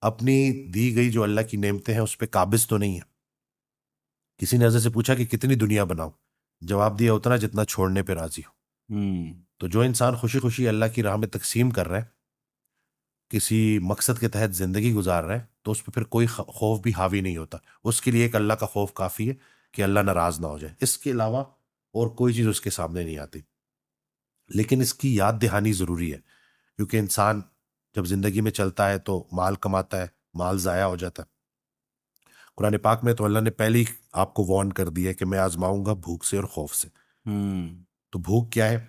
[SPEAKER 2] اپنی دی گئی جو اللہ کی نعمتیں ہیں اس پہ قابض تو نہیں ہے. کسی نے حضرت سے پوچھا کہ کتنی دنیا بناؤ, جواب دیا اتنا جتنا چھوڑنے پہ راضی ہو. تو جو انسان خوشی خوشی اللہ کی راہ میں تقسیم کر رہا ہے, کسی مقصد کے تحت زندگی گزار رہا ہے, تو اس پہ پھر کوئی خوف بھی حاوی نہیں ہوتا. اس کے لیے ایک اللہ کا خوف کافی ہے کہ اللہ ناراض نہ ہو جائے, اس کے علاوہ اور کوئی چیز اس کے سامنے نہیں آتی. لیکن اس کی یاد دہانی ضروری ہے, کیونکہ انسان جب زندگی میں چلتا ہے تو مال کماتا ہے, مال ضائع ہو جاتا ہے. قرآن پاک میں تو اللہ نے پہلے ہی آپ کو وارن کر دیا ہے کہ میں آزماؤں گا بھوک سے اور خوف سے. تو بھوک کیا ہے؟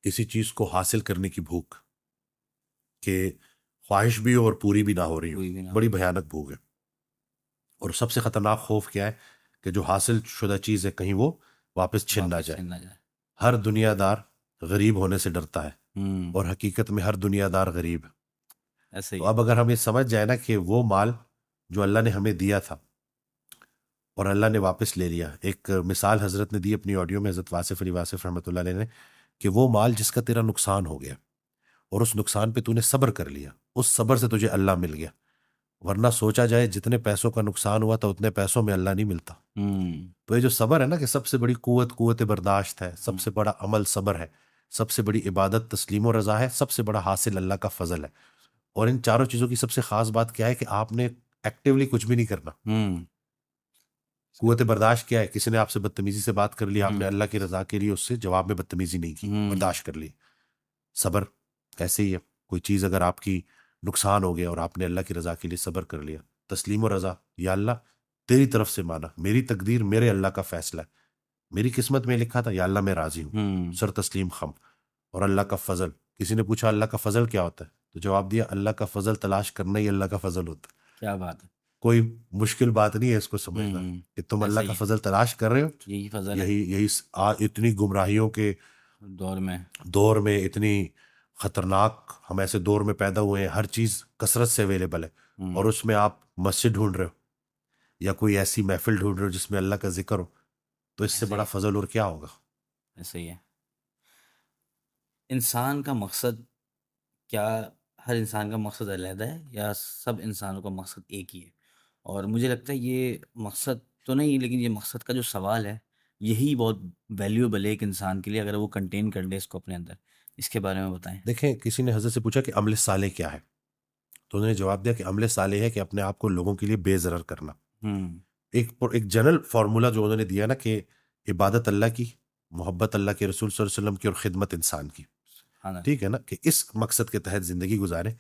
[SPEAKER 2] کسی چیز کو حاصل کرنے کی بھوک, کہ خواہش بھی ہو اور پوری بھی نہ ہو رہی ہو, بڑی بھیانک بھوک ہے. اور سب سے خطرناک خوف کیا ہے؟ کہ جو حاصل شدہ چیز ہے کہیں وہ واپس چھن نہ جائے. ہر دنیا دار غریب ہونے سے ڈرتا ہے, اور حقیقت میں ہر دنیا دار غریب ہے. تو اب اگر ہم یہ سمجھ جائے نا کہ وہ مال جو اللہ نے ہمیں دیا تھا اور اللہ نے واپس لے لیا. ایک مثال حضرت نے دی اپنی آڈیو میں, حضرت واصف علی واصف رحمۃ اللہ علیہ نے, کہ وہ مال جس کا تیرا نقصان ہو گیا اور اس نقصان پہ تو نے صبر کر لیا, اس صبر سے تجھے اللہ مل گیا. ورنہ سوچا جائے جتنے پیسوں کا نقصان ہوا تھا اتنے پیسوں میں اللہ نہیں ملتا. تو یہ جو صبر ہے نا, کہ سب سے بڑی قوت برداشت ہے, سب سے بڑا عمل صبر ہے, سب سے بڑی عبادت تسلیم و رضا ہے, سب سے بڑا حاصل اللہ کا فضل ہے. اور ان چاروں چیزوں کی سب سے خاص بات کیا ہے کہ آپ نے ایکٹیولی کچھ بھی نہیں کرنا. قوت برداشت کیا ہے؟ کسی نے آپ سے بدتمیزی سے بات کر لی, آپ نے اللہ کی رضا کے لیے اس سے جواب میں بدتمیزی نہیں کی, برداشت کر لی. صبر ایسے ہی ہے, کوئی چیز اگر آپ کی نقصان ہو گیا اور آپ نے اللہ کی رضا کے لیے صبر کر لیا, تسلیم و رضا, یا اللہ تیری طرف سے مانا, میری تقدیر میرے اللہ کا فیصلہ ہے, میری قسمت میں لکھا تھا, یا اللہ میں راضی ہوں, سر تسلیم خم. اور اللہ کا فضل, کسی نے پوچھا اللہ کا فضل کیا ہوتا ہے, تو جواب دیا اللہ کا فضل تلاش کرنا ہی اللہ کا فضل ہوتا ہے.
[SPEAKER 1] کیا بات ہے,
[SPEAKER 2] کوئی مشکل بات نہیں ہے اس کو سمجھنا, کہ تم اللہ کا فضل تلاش کر رہے ہو.
[SPEAKER 1] یہی فضل ہے
[SPEAKER 2] یہی اتنی گمراہیوں کے دور میں, اتنی خطرناک, ہم ایسے دور میں پیدا ہوئے ہیں, ہر چیز کثرت سے اویلیبل ہے, اور اس میں آپ مسجد ڈھونڈ رہے ہو یا کوئی ایسی محفل ڈھونڈ رہے ہو جس میں اللہ کا ذکر ہو, تو اس سے بڑا فضل اور کیا ہوگا.
[SPEAKER 1] ایسے ہی ہے. انسان کا مقصد کیا, ہر انسان کا مقصد علیحدہ ہے یا سب انسانوں کا مقصد ایک ہی ہے؟ اور مجھے لگتا ہے یہ مقصد تو نہیں, لیکن یہ مقصد کا جو سوال ہے یہی بہت ویلیوبل ہے ایک انسان کے لیے, اگر وہ کنٹین کر لے اس کو اپنے اندر. اس کے بارے میں بتائیں.
[SPEAKER 2] دیکھیں, کسی نے حضرت سے پوچھا کہ عمل صالح کیا ہے, تو انہوں نے جواب دیا کہ عمل صالح ہے کہ اپنے آپ کو لوگوں کے لیے بے ضرر کرنا. ایک جنرل فارمولا جو انہوں نے دیا نا, کہ عبادت اللہ کی, محبت اللہ کے رسول صلی اللہ علیہ وسلم کی, اور خدمت انسان کی. ٹھیک ہے نا, کہ اس مقصد کے تحت زندگی گزاریں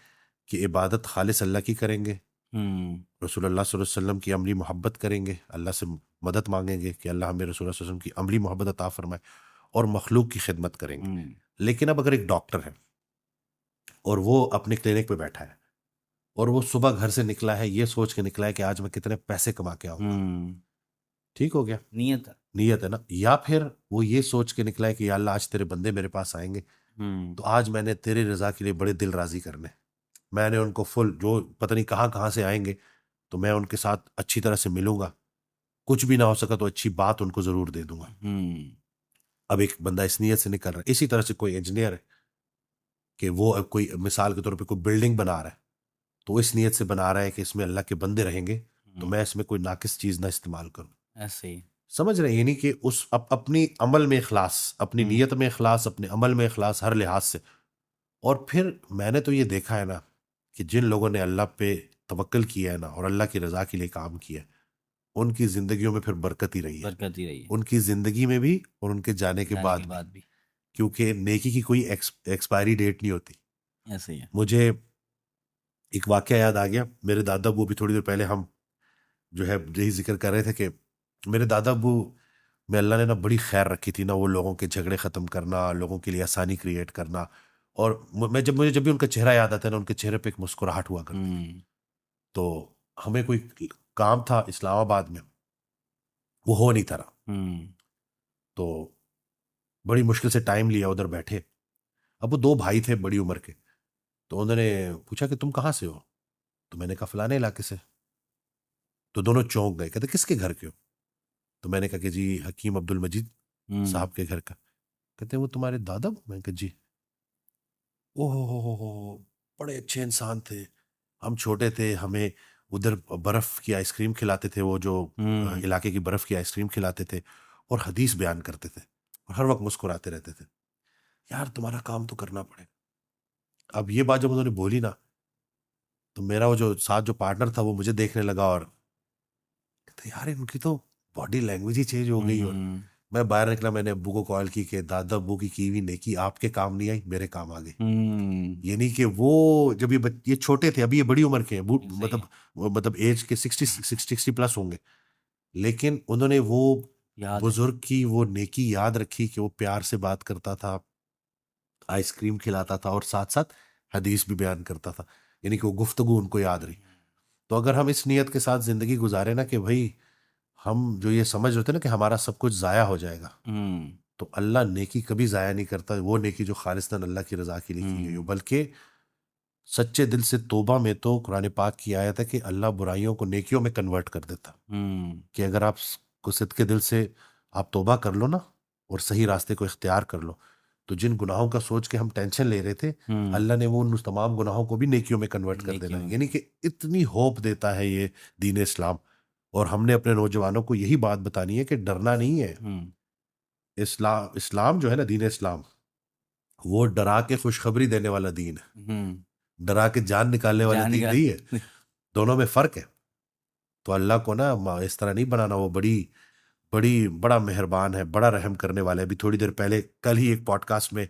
[SPEAKER 2] کہ عبادت خالص اللہ کی کریں گے, رسول اللہ صلی اللہ علیہ وسلم کی عملی محبت کریں گے, اللہ سے مدد مانگیں گے کہ اللہ ہمیں رسول اللہ صلی اللہ علیہ وسلم کی عملی محبت عطا فرمائے, اور مخلوق کی خدمت کریں گے. لیکن اب اگر ایک ڈاکٹر ہے اور وہ اپنے کلینک پہ بیٹھا ہے, اور وہ صبح گھر سے نکلا ہے یہ سوچ کے نکلا ہے کہ آج میں کتنے پیسے کما کے آؤں گا, ٹھیک ہو گیا, نیت ہے نا. یا پھر وہ یہ سوچ کے نکلا ہے کہ یا اللہ آج تیرے بندے میرے پاس آئیں گے, تو آج میں نے تیرے رضا کے لیے بڑے دل راضی کرنے, میں نے ان کو فل, جو پتہ نہیں کہاں سے آئیں گے, تو میں ان کے ساتھ اچھی طرح سے ملوں گا, کچھ بھی نہ ہو سکا تو اچھی بات ان کو ضرور دے دوں گا. اب ایک بندہ اس نیت سے نکل رہا ہے. اسی طرح سے کوئی انجینئر ہے کہ وہ کوئی مثال کے طور پہ کوئی بلڈنگ بنا رہا ہے, تو اس نیت سے بنا رہا ہے کہ اس میں اللہ کے بندے رہیں گے, تو میں اس میں کوئی ناقص چیز نہ استعمال کروں.
[SPEAKER 1] ایسے ہی
[SPEAKER 2] سمجھ رہے ہیں, یعنی کہ اس اپنی عمل میں اخلاص, اپنی نیت میں اخلاص, اپنے عمل میں اخلاص, ہر لحاظ سے. اور پھر میں نے تو یہ دیکھا ہے نا کہ جن لوگوں نے اللہ پہ توکل کیا ہے نا, اور اللہ کی رضا کے لیے کام کیا ہے, ان کی زندگیوں میں پھر برکت ہی رہی ہے, ان کی زندگی میں بھی اور ان کے جانے کے بعد بھی, کیونکہ نیکی کی کوئی ایکسپائری ڈیٹ نہیں ہوتی.
[SPEAKER 1] ایسے ہی ہے.
[SPEAKER 2] مجھے ایک واقعہ یاد آ گیا, میرے دادا ابو بھی تھوڑی دیر پہلے ہم جو ہے یہی ذکر کر رہے تھے کہ میرے دادا ابو میں اللہ نے نا بڑی خیر رکھی تھی نا, وہ لوگوں کے جھگڑے ختم کرنا, لوگوں کے لیے آسانی کریٹ کرنا. اور مجھے جب بھی ان کا چہرہ یاد آتا ہے نا, ان کے چہرے پہ ایک مسکراہٹ ہوا کرتی. تو ہمیں کوئی کام تھا اسلام آباد میں, وہ ہو نہیں تھا رہا, تو بڑی مشکل سے ٹائم لیا, ادھر بیٹھے. اب وہ دو بھائی تھے بڑی عمر کے, تو انہوں نے پوچھا کہ تم کہاں سے ہو, تو میں نے کہا فلانے علاقے سے. تو دونوں چونک گئے, کہتے کس کے گھر کے ہو, تو میں نے کہا کہ جی حکیم عبد المجید صاحب کے گھر کا. کہتے وہ تمہارے دادا؟ میں نے کہا جی. اوہ بڑے اچھے انسان تھے، ہم چھوٹے تھے، ہمیں ادھر برف کی آئس کریم کھلاتے تھے، وہ جو علاقے کی برف کی آئس کریم کھلاتے تھے اور حدیث بیان کرتے تھے اور ہر وقت مسکراتے رہتے تھے. یار تمہارا کام تو کرنا پڑے گا. اب یہ بات جب انہوں نے بولی نا تو میرا وہ جو ساتھ جو پارٹنر تھا وہ مجھے دیکھنے لگا اور کہتا یار ان کی تو باڈی لینگویج ہی چینج ہو گئی. اور میں باہر نکلا، میں نے ابو کو کال کی کہ دادا ابو کی ہوئی نیکی آپ کے کام نہیں آئی، میرے کام آ گئی. یعنی کہ وہ جب یہ چھوٹے تھے، ابھی یہ بڑی عمر کے ہیں، مطلب ایج کے 60 پلس ہوں گے، لیکن انہوں نے وہ بزرگ کی وہ نیکی یاد رکھی کہ وہ پیار سے بات کرتا تھا، آئس کریم کھلاتا تھا اور ساتھ ساتھ حدیث بھی بیان کرتا تھا. یعنی کہ وہ گفتگو ان کو یاد رہی. تو اگر ہم اس نیت کے ساتھ زندگی گزارے نا کہ بھائی ہم جو یہ سمجھ رہے تھے نا کہ ہمارا سب کچھ ضائع ہو جائے گا، تو اللہ نیکی کبھی ضائع نہیں کرتا. وہ نیکی جو خالصتاً اللہ کی رضا کے لیے کی گئی ہو، بلکہ سچے دل سے توبہ میں تو قرآن پاک کی آیت ہے کہ اللہ برائیوں کو نیکیوں میں کنورٹ کر دیتا. کہ اگر آپ کو صدقے دل سے آپ توبہ کر لو نا اور صحیح راستے کو اختیار کر لو، تو جن گناہوں کا سوچ کے ہم ٹینشن لے رہے تھے، اللہ نے وہ ان تمام گناہوں کو بھی نیکیوں میں کنورٹ کر دینا. یعنی کہ اتنی ہوپ دیتا ہے یہ دین اسلام. اور ہم نے اپنے نوجوانوں کو یہی بات بتانی ہے کہ ڈرنا نہیں ہے. اسلام جو ہے نا، دین اسلام، وہ ڈرا کے خوشخبری دینے والا دین ہے، ڈرا کے جان نکالنے والا دین نہیں ہے. دونوں میں فرق ہے. تو اللہ کو نا اس طرح نہیں بنانا. وہ بڑا مہربان ہے، بڑا رحم کرنے والا ہے. ابھی تھوڑی دیر پہلے کل ہی ایک پوڈ کاسٹ میں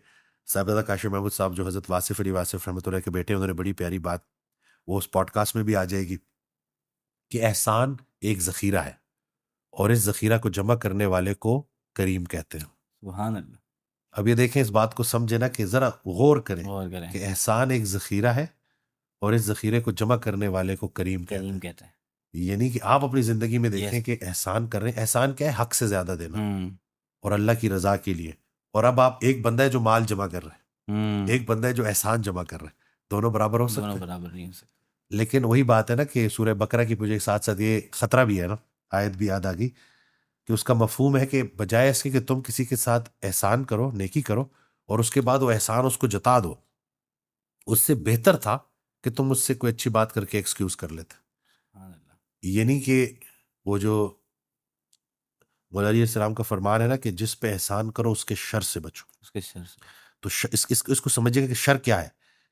[SPEAKER 2] صاحبزادہ کاشف محمود صاحب جو حضرت واصف علی واصف رحمۃ اللہ کے بیٹے، انہوں نے بڑی پیاری بات، وہ اس پوڈ کاسٹ میں بھی آ جائے گی، کہ احسان ایک ذخیرہ ہے اور اس ذخیرہ کو جمع کرنے والے کو کریم کہتے ہیں.
[SPEAKER 1] سبحان اللہ.
[SPEAKER 2] اب یہ دیکھیں، اس بات کو سمجھے نا کہ ذرا غور کریں کہ احسان ایک ذخیرہ ہے اور اس ذخیرے کو جمع کرنے والے کو کریم کہتے ہیں. یعنی کہ آپ اپنی زندگی میں دیکھیں کہ احسان کر رہے ہیں. احسان کیا ہے؟ حق سے زیادہ دینا اور اللہ کی رضا کے لیے. اور اب آپ ایک بندہ ہے جو مال جمع کر رہے ہیں، ایک بندہ ہے جو احسان جمع کر رہے ہیں. دونوں برابر ہو سکتے؟ برابر نہیں ہو سکتے. لیکن وہی بات ہے نا کہ سورہ بقرہ کی مجھے ساتھ ساتھ یہ خطرہ بھی ہے نا، آیت بھی یاد آ گئی کہ اس کا مفہوم ہے کہ بجائے اس کے کہ تم کسی کے ساتھ احسان کرو، نیکی کرو اور اس کے بعد وہ احسان اس کو جتا دو، اس سے بہتر تھا کہ تم اس سے کوئی اچھی بات کر کے ایکسکیوز کر لیتے. یعنی کہ وہ جو مولا علیہ السلام کا فرمان ہے نا کہ جس پہ احسان کرو اس کے شر سے بچو. اس کے شر سے تو اس کو سمجھیے گا کہ شر کیا ہے.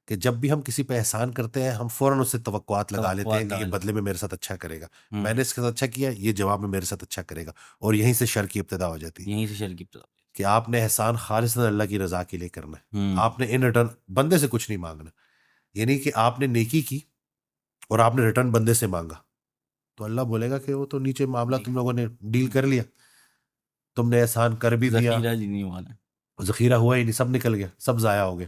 [SPEAKER 2] کہ جب بھی ہم کسی پہ احسان کرتے ہیں، ہم فوراً اس سے توقعات لگا لیتے ہیں کہ یہ بدلے میں میرے ساتھ اچھا کرے گا، میں نے اس کے ساتھ اچھا کیا، یہ جواب میں میرے ساتھ اچھا کرے گا. اور یہیں سے شر کی ابتدا ہو جاتی ہے. یہیں سے شر کی ابتدا کہ آپ نے احسان خالصاً اللہ کی رضا کے لیے کرنا ہے. آپ نے ان ریٹرن بندے سے کچھ نہیں مانگنا. یعنی کہ آپ نے نیکی کی اور آپ نے ریٹرن بندے سے مانگا، تو اللہ بولے گا کہ وہ تو نیچے معاملہ تم لوگوں نے ڈیل کر لیا، تم نے احسان کر بھی دیا، ذخیرہ ہوا ہی نہیں، سب نکل گیا، سب ضائع ہو گیا.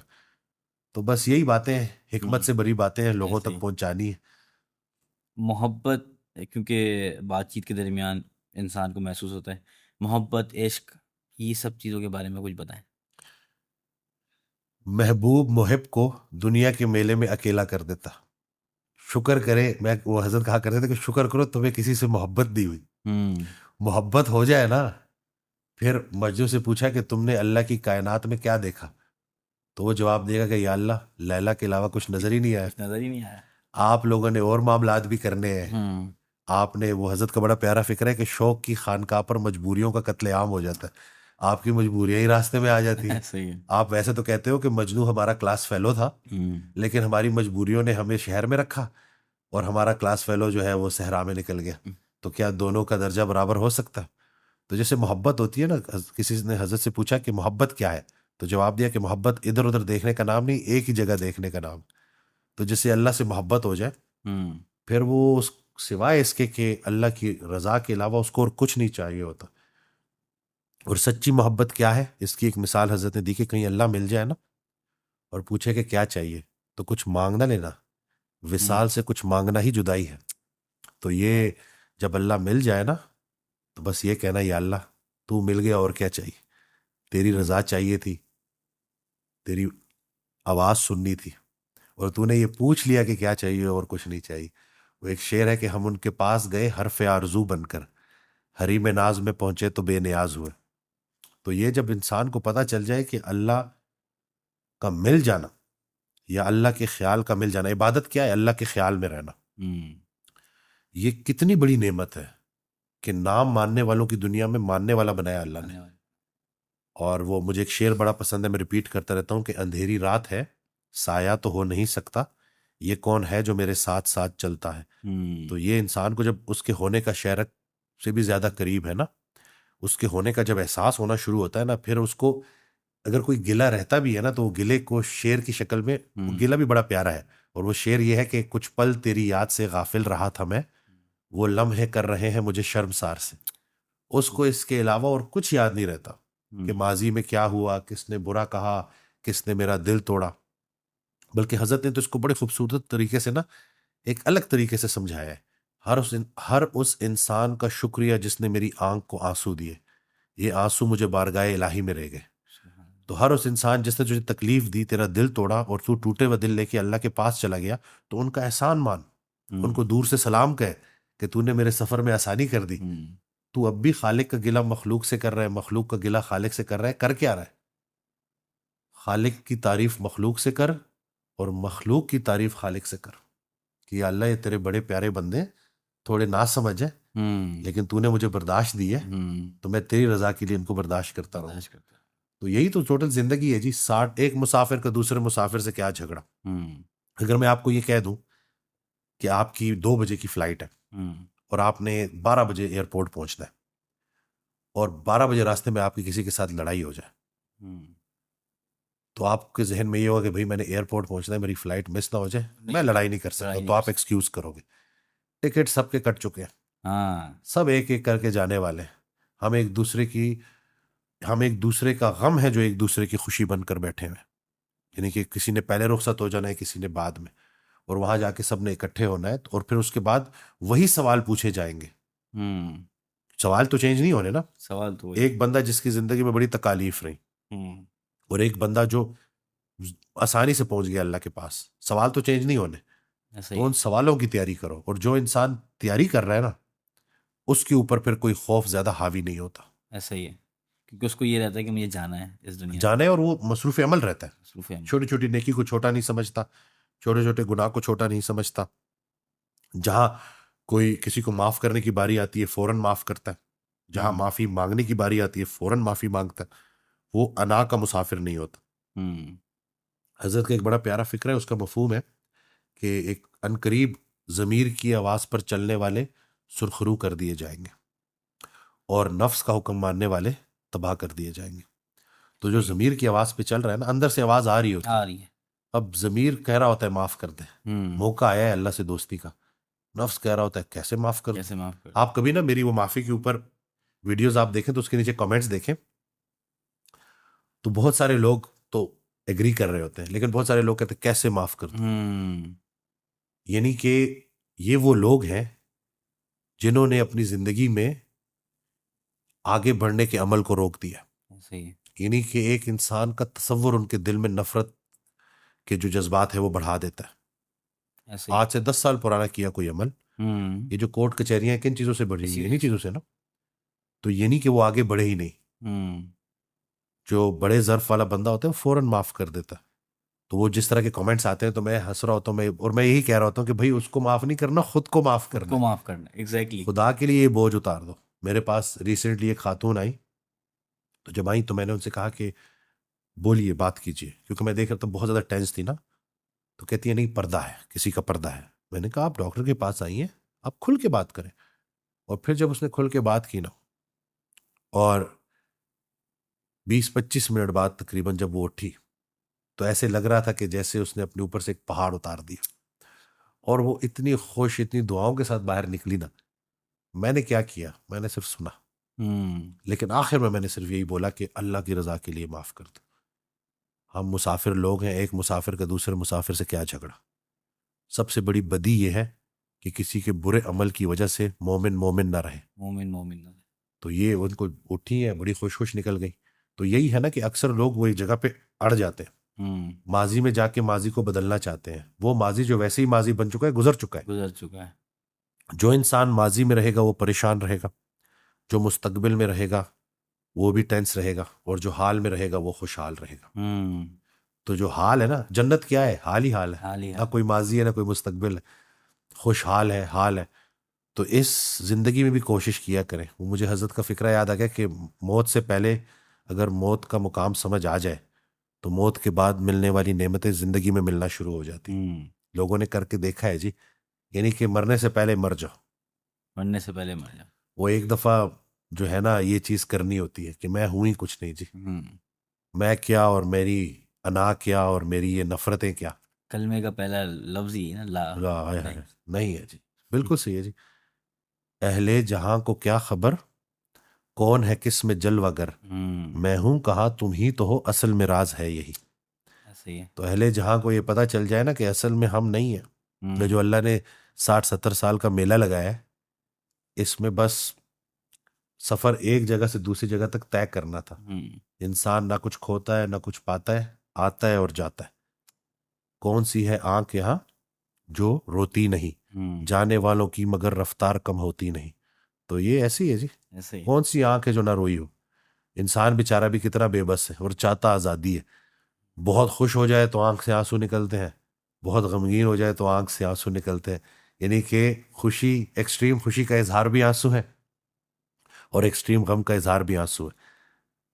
[SPEAKER 2] تو بس یہی باتیں حکمت سے بری باتیں ہیں، لوگوں تک پہنچانی ہے.
[SPEAKER 1] محبت، کیونکہ بات چیت کے درمیان انسان کو محسوس ہوتا ہے محبت، عشق، یہ سب چیزوں کے بارے میں کچھ بتائیں.
[SPEAKER 2] محبوب محب کو دنیا کے میلے میں اکیلا کر دیتا. شکر کرے، میں وہ حضرت کہا کرتے تھے کہ شکر کرو تمہیں کسی سے محبت دی ہوئی. محبت ہو جائے نا، پھر مجنوں سے پوچھا کہ تم نے اللہ کی کائنات میں کیا دیکھا، تو وہ جواب دے گا کہ یا اللہ، لیلا کے علاوہ کچھ نظر ہی نہیں آیا. آپ لوگوں نے اور معاملات بھی کرنے ہیں. آپ نے، وہ حضرت کا بڑا پیارا فکر ہے کہ شوق کی خانقاہ پر مجبوریوں کا قتل عام ہو جاتا ہے. آپ کی مجبوریاں ہی راستے میں آ جاتی ہیں. آپ ویسے تو کہتے ہو کہ مجنوں ہمارا کلاس فیلو تھا، لیکن ہماری مجبوریوں نے ہمیں شہر میں رکھا اور ہمارا کلاس فیلو جو ہے وہ صحرا میں نکل گیا. تو کیا دونوں کا درجہ برابر ہو سکتا؟ تو جیسے محبت ہوتی ہے نا، کسی نے حضرت سے پوچھا کہ محبت کیا ہے، تو جواب دیا کہ محبت ادھر ادھر دیکھنے کا نام نہیں، ایک ہی جگہ دیکھنے کا نام. تو جیسے اللہ سے محبت ہو جائے، پھر وہ سوائے اس کے کہ اللہ کی رضا کے علاوہ اس کو اور کچھ نہیں چاہیے ہوتا. اور سچی محبت کیا ہے، اس کی ایک مثال حضرت نے دی کہ کہیں اللہ مل جائے نا اور پوچھے کہ کیا چاہیے، تو کچھ مانگ نہ لینا. وصال سے کچھ مانگنا ہی جدائی ہے. تو یہ جب اللہ مل جائے نا، تو بس یہ کہنا یا اللہ تو مل گیا، اور کیا چاہیے، تیری رضا چاہیے تھی، تیری آواز سننی تھی، اور تو نے یہ پوچھ لیا کہ کیا چاہیے اور کچھ نہیں چاہیے. وہ ایک شعر ہے کہ ہم ان کے پاس گئے حرف آرزو بن کر، حریم ناز میں پہنچے تو بے نیاز ہوئے. تو یہ جب انسان کو پتہ چل جائے کہ اللہ کا مل جانا یا اللہ کے خیال کا مل جانا. عبادت کیا ہے؟ اللہ کے خیال میں رہنا. یہ کتنی بڑی نعمت ہے کہ نام ماننے والوں کی دنیا میں ماننے والا بنایا اللہ نے. اور وہ مجھے ایک شعر بڑا پسند ہے, میں ریپیٹ کرتا رہتا ہوں کہ اندھیری رات ہے سایہ تو ہو نہیں سکتا, یہ کون ہے جو میرے ساتھ ساتھ چلتا ہے. تو یہ انسان کو جب اس کے ہونے کا شعر سے بھی زیادہ قریب ہے نا, اس کے ہونے کا جب احساس ہونا شروع ہوتا ہے نا, پھر اس کو اگر کوئی گلہ رہتا بھی ہے نا تو وہ گلے کو شعر کی شکل میں, وہ گلہ بھی بڑا پیارا ہے. اور وہ شعر یہ ہے کہ کچھ پل تیری یاد سے غافل رہا تھا میں, وہ لمحے کر رہے ہیں مجھے شرمسار سے. اس کو اس کے علاوہ اور کچھ یاد نہیں رہتا کہ ماضی میں کیا ہوا, کس نے برا کہا, کس نے میرا دل توڑا. بلکہ حضرت نے تو اس کو بڑے خوبصورت طریقے سے نا ایک الگ طریقے سے سمجھایا ہے. ہر اس انسان کا شکریہ جس نے میری آنکھ کو آنسو دیے, یہ آنسو مجھے بارگاہ الہی میں رہ گئے. تو ہر اس انسان جس نے تجھے تکلیف دی, تیرا دل توڑا اور تو ٹوٹے ہوئے دل لے کے اللہ کے پاس چلا گیا, تو ان کا احسان مان, ان کو دور سے سلام کہے کہ تو نے میرے سفر میں آسانی کر دی. تو اب بھی خالق کا گلہ مخلوق سے کر رہا ہے, مخلوق کا گلہ خالق سے کر رہا ہے. کر کیا رہا ہے؟ خالق کی تعریف مخلوق سے کر اور مخلوق کی تعریف خالق سے کر کہ یا اللہ یہ تیرے بڑے پیارے بندے تھوڑے نہ سمجھ ہیں, لیکن تو نے مجھے برداشت دی ہے تو میں تیری رضا کے لیے ان کو برداشت کرتا رہوں. تو یہی تو ٹوٹل زندگی ہے جی. ایک مسافر کا دوسرے مسافر سے کیا جھگڑا. اگر میں آپ کو یہ کہہ دوں کہ آپ کی 2 بجے کی فلائٹ ہے اور آپ نے 12 بجے ایئرپورٹ پہنچنا ہے, اور 12 بجے راستے میں آپ کی کسی کے ساتھ لڑائی ہو جائے, تو آپ کے ذہن میں یہ ہوگا کہ بھائی میں نے ایئرپورٹ پہنچنا ہے, میری فلائٹ مس نہ ہو جائے, میں لڑائی نہیں کر سکتا. تو آپ ایکسکیوز کرو گے. ٹکٹ سب کے کٹ چکے ہیں, سب ایک ایک کر کے جانے والے ہیں. ہم ایک دوسرے کا غم ہے جو ایک دوسرے کی خوشی بن کر بیٹھے ہوئے. یعنی کہ کسی نے پہلے رخصت ہو جانا ہے, کسی نے بعد میں, اور وہاں جا کے سب نے اکٹھے ہونا ہے. اور پھر اس کے بعد وہی سوال پوچھے جائیں گے. سوال تو چینج نہیں ہونے نا.
[SPEAKER 1] سوال تو
[SPEAKER 2] ایک بندہ جس کی زندگی میں بڑی تکالیف رہی, اور ایک بندہ جو آسانی سے پہنچ گیا اللہ کے پاس, سوال تو چینج نہیں ہونے. تو ان سوالوں کی تیاری کرو, اور جو انسان تیاری کر رہا ہے نا اس کے اوپر پھر کوئی خوف زیادہ حاوی نہیں ہوتا.
[SPEAKER 1] ایسا ہی ہے, کیونکہ اس کو یہ رہتا ہے کہ مجھے جانا ہے اس دنیا,
[SPEAKER 2] جانا ہے, اور وہ مصروف عمل رہتا ہے. چھوٹی چھوٹی نیکی کو چھوٹا نہیں سمجھتا, چھوٹے چھوٹے گناہ کو چھوٹا نہیں سمجھتا. جہاں کوئی کسی کو معاف کرنے کی باری آتی ہے فوراً معاف کرتا ہے, جہاں معافی مانگنے کی باری آتی ہے فوراً معافی مانگتا ہے. وہ انا کا مسافر نہیں ہوتا. حضرت کا ایک بڑا پیارا فکر ہے, اس کا مفہوم ہے کہ ایک عنقریب ضمیر کی آواز پر چلنے والے سرخرو کر دیے جائیں گے, اور نفس کا حکم ماننے والے تباہ کر دیے جائیں گے. تو جو ضمیر کی آواز پہ چل رہا ہے نا, اندر سے آواز آ رہی ہوتی ہے, اب ضمیر کہہ رہا ہوتا ہے معاف کر دے, موقع آیا ہے اللہ سے دوستی کا. نفس کہہ رہا ہوتا ہے کیسے معاف کر دیں. آپ کبھی نا میری وہ معافی کے اوپر ویڈیوز آپ دیکھیں تو اس کے نیچے کمنٹس دیکھیں, تو بہت سارے لوگ تو ایگری کر رہے ہوتے ہیں, لیکن بہت سارے لوگ کہتے ہیں کیسے معاف کر دوں. یعنی کہ یہ وہ لوگ ہیں جنہوں نے اپنی زندگی میں آگے بڑھنے کے عمل کو روک دیا. یعنی کہ ایک انسان کا تصور ان کے دل میں نفرت کے جو جذبات ہے وہ بڑھا دیتا ہے. آج سے 10 سال پرانا کیا کوئی عمل, یہ جو کورٹ کچہریاں کن چیزوں سے بڑھی ہیں, انہی چیزوں سے نا. تو یہ نہیں کہ وہ آگے بڑھے ہی نہیں. جو بڑے ظرف والا بندہ ہوتا ہے وہ فوراً معاف کر دیتا ہے. تو وہ جس طرح کے کمنٹس آتے ہیں تو میں ہنس رہا ہوتا ہوں, اور میں یہی کہہ رہا ہوتا ہوں کہ بھائی اس کو معاف نہیں کرنا, خود کو معاف کرنا.
[SPEAKER 1] ایگزیکٹلی,
[SPEAKER 2] خدا کے لیے یہ بوجھ اتار دو. میرے پاس ریسنٹلی ایک خاتون آئی, تو جب آئی تو میں نے ان سے کہا کہ بولیے, بات کیجیے, کیونکہ میں دیکھ رہا تھا بہت زیادہ ٹینس تھی نا. تو کہتی ہے نہیں پردہ ہے, کسی کا پردہ ہے. میں نے کہا آپ ڈاکٹر کے پاس آئی ہیں, آپ کھل کے بات کریں. اور پھر جب اس نے کھل کے بات کی نا, اور 20-25 منٹ بعد تقریباً جب وہ اٹھی, تو ایسے لگ رہا تھا کہ جیسے اس نے اپنے اوپر سے ایک پہاڑ اتار دیا. اور وہ اتنی خوش, اتنی دعاؤں کے ساتھ باہر نکلی نا. میں نے کیا کیا, میں نے صرف سنا, لیکن آخر میں نے صرف یہی بولا کہ اللہ کی رضا کے لیے معاف کر دو. ہم مسافر لوگ ہیں, ایک مسافر کا دوسرے مسافر سے کیا جھگڑا. سب سے بڑی بدی یہ ہے کہ کسی کے برے عمل کی وجہ سے مومن نہ رہے. تو یہ ان کو اٹھی ہے, بڑی خوش نکل گئی. تو یہی ہے نا کہ اکثر لوگ وہی جگہ پہ اڑ جاتے ہیں, ماضی میں جا کے ماضی کو بدلنا چاہتے ہیں. وہ ماضی جو ویسے ہی ماضی بن چکا ہے, گزر چکا ہے. جو انسان ماضی میں رہے گا وہ پریشان رہے گا, جو مستقبل میں رہے گا وہ بھی ٹینس رہے گا, اور جو حال میں رہے گا وہ خوشحال رہے گا. تو جو حال ہے نا، جنت کیا ہے؟ حال ہی حال ہے،
[SPEAKER 1] حال ہی
[SPEAKER 2] نہ
[SPEAKER 1] حال.
[SPEAKER 2] کوئی ماضی ہے نہ کوئی مستقبل ہے، خوشحال ہے، حال ہے. تو اس زندگی میں بھی کوشش کیا کریں. وہ مجھے حضرت کا فکرہ یاد آ گیا کہ موت سے پہلے اگر موت کا مقام سمجھ آ جائے تو موت کے بعد ملنے والی نعمتیں زندگی میں ملنا شروع ہو جاتی. لوگوں نے کر کے دیکھا ہے جی، یعنی کہ مرنے سے پہلے مر جاؤ.
[SPEAKER 1] مرنے سے پہلے مر جاؤ.
[SPEAKER 2] وہ ایک دفعہ جو ہے نا یہ چیز کرنی ہوتی ہے کہ میں ہوں ہی کچھ نہیں جی، میں کیا اور میری انا کیا اور میری یہ نفرتیں کیا.
[SPEAKER 1] کلمے کا پہلا لفظ ہی ہے نا لا.
[SPEAKER 2] نہیں ہے جی، بالکل صحیح ہے جی. اہل جہاں کو کیا خبر، کون ہے کس میں جلوہ گر، میں ہوں کہا تم ہی تو ہو، اصل میں راز ہے یہی.
[SPEAKER 1] ایسے ہی ہے.
[SPEAKER 2] تو اہل جہاں کو یہ پتہ چل جائے نا کہ اصل میں ہم نہیں ہیں، یہ جو اللہ نے 60-70 سال کا میلہ لگایا ہے، اس میں بس سفر ایک جگہ سے دوسری جگہ تک طے کرنا تھا. انسان نہ کچھ کھوتا ہے نہ کچھ پاتا ہے، آتا ہے اور جاتا ہے. کون سی ہے آنکھ یہاں جو روتی نہیں، جانے والوں کی مگر رفتار کم ہوتی نہیں. تو یہ ایسی ہے جی،
[SPEAKER 1] ایسے ہی.
[SPEAKER 2] کون سی آنکھ ہے جو نہ روئی ہو. انسان بیچارہ بھی کتنا بے بس ہے اور چاہتا آزادی ہے. بہت خوش ہو جائے تو آنکھ سے آنسو نکلتے ہیں، بہت غمگین ہو جائے تو آنکھ سے آنسو نکلتے ہیں. یعنی کہ خوشی، ایکسٹریم خوشی کا اظہار بھی آنسو ہے اور ایکسٹریم غم کا اظہار بھی آنسو ہے.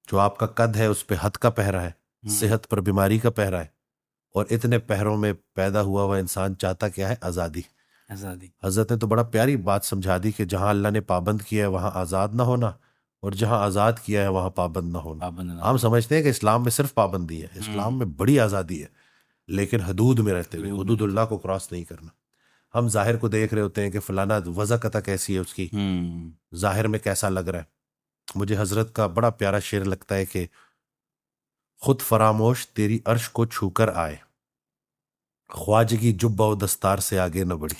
[SPEAKER 2] جو آپ کا قد ہے اس پہ حد کا پہرا ہے، صحت پر بیماری کا پہرا ہے، اور اتنے پہروں میں پیدا ہوا ہوا انسان چاہتا کیا ہے؟ آزادی.
[SPEAKER 1] آزادی.
[SPEAKER 2] حضرت نے تو بڑا پیاری بات سمجھا دی کہ جہاں اللہ نے پابند کیا ہے وہاں آزاد نہ ہونا، اور جہاں آزاد کیا ہے وہاں پابند نہ ہونا. ہم سمجھتے ہیں کہ اسلام میں صرف پابندی ہے، اسلام میں بڑی آزادی ہے، لیکن حدود میں رہتے ہوئے، حدود اللہ کو کراس نہیں کرنا. ہم ظاہر کو دیکھ رہے ہوتے ہیں کہ فلانا وضع قطع کیسی ہے اس کی، ظاہر میں کیسا لگ رہا ہے. مجھے حضرت کا بڑا پیارا شعر لگتا ہے کہ خود فراموش تیری عرش کو چھو کر آئے، خواجگی جبہ و دستار سے آگے نہ بڑھی.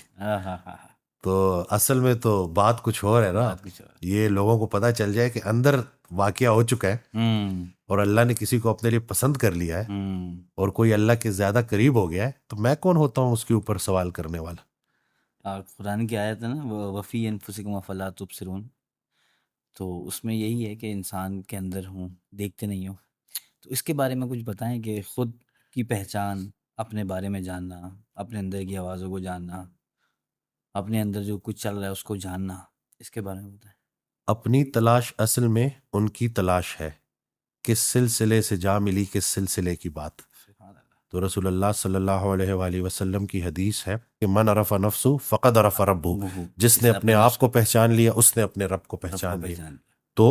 [SPEAKER 2] تو اصل میں تو بات کچھ اور ہے نا. یہ لوگوں کو پتہ چل جائے کہ اندر واقعہ ہو چکا ہے اور اللہ نے کسی کو اپنے لیے پسند کر لیا ہے اور کوئی اللہ کے زیادہ قریب ہو گیا ہے، تو میں کون ہوتا ہوں اس کے اوپر سوال کرنے والا.
[SPEAKER 1] قرآن کی آیت ہے نا وفی انفسکم افلا تبصرون، تو اس میں یہی ہے کہ انسان کے اندر ہوں، دیکھتے نہیں ہوں. تو اس کے بارے میں کچھ بتائیں کہ خود کی پہچان، اپنے بارے میں جاننا، اپنے اندر کی آوازوں کو جاننا، اپنے اندر جو کچھ چل رہا ہے اس کو جاننا، اس کے بارے میں بتائیں.
[SPEAKER 2] اپنی تلاش اصل میں ان کی تلاش ہے، کس سلسلے سے جا ملی کس سلسلے کی بات. تو رسول اللہ صلی اللہ علیہ وآلہ وسلم کی حدیث ہے کہ من عرف نفسہ فقد عرف ربہ، جس نے اپنے آپ کو پہچان لیا اس نے اپنے رب کو پہچان لیا. تو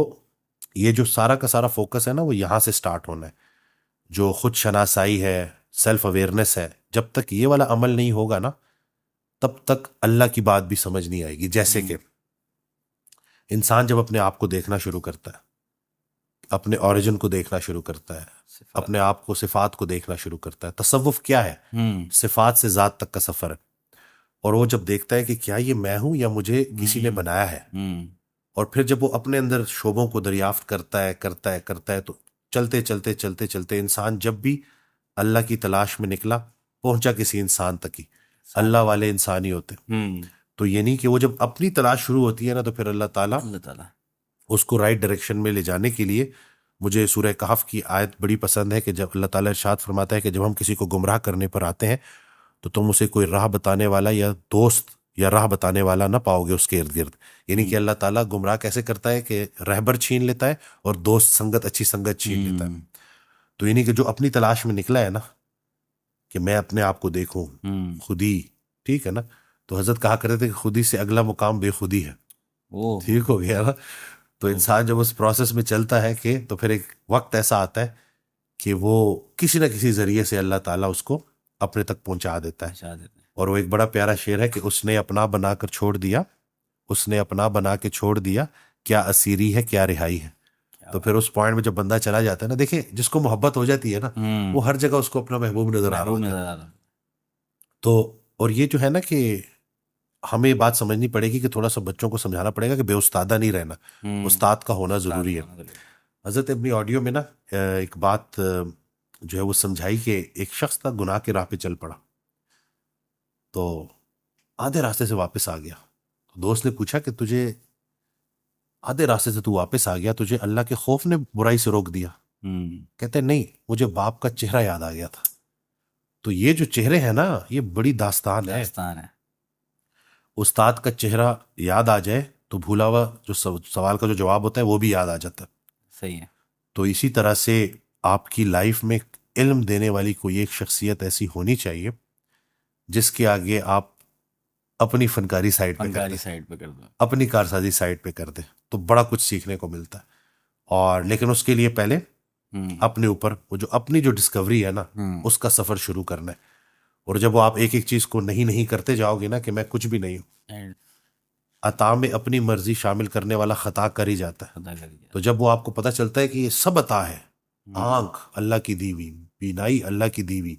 [SPEAKER 2] یہ جو سارا کا سارا فوکس ہے نا وہ یہاں سے سٹارٹ ہونا ہے. جو خود شناسائی ہے، سیلف اویئرنیس ہے، جب تک یہ والا عمل نہیں ہوگا نا تب تک اللہ کی بات بھی سمجھ نہیں آئے گی. جیسے کہ انسان جب اپنے آپ کو دیکھنا شروع کرتا ہے، اپنے اوریجن کو دیکھنا شروع کرتا ہے، اپنے آپ کو صفات کو دیکھنا شروع کرتا ہے. تصوف کیا ہے؟ صفات سے ذات تک کا سفر ہے. اور وہ جب دیکھتا ہے کہ کیا یہ میں ہوں یا مجھے کسی نے بنایا ہے، اور پھر جب وہ اپنے اندر شعبوں کو دریافت کرتا ہے تو چلتے چلتے چلتے چلتے انسان جب بھی اللہ کی تلاش میں نکلا پہنچا کسی انسان تک ہی. اللہ والے انسان ہی ہوتے. تو یعنی کہ وہ جب اپنی تلاش شروع ہوتی ہے نا تو پھر اللہ تعالیٰ اس کو رائٹ ڈائریکشن میں لے جانے کے لیے. مجھے سورہ کہف کی آیت بڑی پسند ہے کہ جب اللہ تعالیٰ ارشاد فرماتا ہے کہ جب ہم کسی کو گمراہ کرنے پر آتے ہیں تو تم اسے کوئی راہ بتانے والا یا دوست یا راہ بتانے والا نہ پاؤ گے اس کے ارد گرد. یعنی کہ اللہ تعالیٰ گمراہ کیسے کرتا ہے کہ رہبر چھین لیتا ہے اور دوست سنگت، اچھی سنگت چھین لیتا ہے. تو یعنی کہ جو اپنی تلاش میں نکلا ہے نا کہ میں اپنے آپ کو دیکھوں خودی، ٹھیک ہے نا. تو حضرت کہا کرتے تھے کہ خودی سے اگلا مقام بے خودی ہے. ٹھیک ہو گیا نا. تو انسان جب اس پروسیس میں چلتا ہے کہ تو پھر ایک وقت ایسا آتا ہے کہ وہ کسی نہ کسی ذریعے سے اللہ تعالیٰ اس کو اپنے تک پہنچا دیتا ہے. اور وہ ایک بڑا پیارا شعر ہے کہ اس نے اپنا بنا کر چھوڑ دیا، اس نے اپنا بنا کے چھوڑ دیا، کیا اسیری ہے کیا رہائی ہے. تو پھر اس پوائنٹ میں جب بندہ چلا جاتا ہے نا، دیکھیں جس کو محبت ہو جاتی ہے نا وہ ہر جگہ اس کو اپنا محبوب نظر آ رہا ہے. تو اور یہ جو ہے نا کہ ہمیں یہ بات سمجھنی پڑے گی کہ تھوڑا سا بچوں کو سمجھانا پڑے گا کہ بے استادہ نہیں رہنا، استاد کا ہونا ضروری ہے. حضرت اپنی آڈیو میں نا ایک بات جو ہے وہ سمجھائی کہ ایک شخص تھا گناہ کے راہ پہ چل پڑا، تو آدھے راستے سے واپس آ گیا. دوست نے پوچھا کہ تجھے آدھے راستے سے تو واپس آ گیا، تجھے اللہ کے خوف نے برائی سے روک دیا؟ کہتے نہیں، مجھے باپ کا چہرہ یاد آ گیا تھا. تو یہ جو چہرے ہیں نا یہ بڑی داستان ہے.
[SPEAKER 1] داستان ہے.
[SPEAKER 2] استاد کا چہرہ یاد آ جائے تو بھولا ہوا جو سوال کا جو جواب ہوتا ہے وہ بھی یاد آ جاتا ہے.
[SPEAKER 1] صحیح ہے.
[SPEAKER 2] تو اسی طرح سے آپ کی لائف میں علم دینے والی کوئی ایک شخصیت ایسی ہونی چاہیے جس کے آگے آپ اپنی فنکاری سائٹ پہ کر
[SPEAKER 1] فنکاری
[SPEAKER 2] دیں,
[SPEAKER 1] سائڈ پہ کر دو.
[SPEAKER 2] اپنی کارسازی سائٹ پہ کر دیں, تو بڑا کچھ سیکھنے کو ملتا ہے. اور لیکن اس کے لیے پہلے اپنے اوپر وہ جو اپنی جو ڈسکوری ہے نا اس کا سفر شروع کرنا ہے. اور جب وہ آپ ایک ایک چیز کو نہیں کرتے جاؤ گے نا کہ میں کچھ بھی نہیں ہوں, عطا میں اپنی مرضی شامل کرنے والا خطا کر ہی جاتا ہے. تو جب وہ آپ کو پتہ چلتا ہے کہ یہ سب عطا ہے, آنکھ اللہ کی دی ہوئی, بینائی اللہ کی دی ہوئی,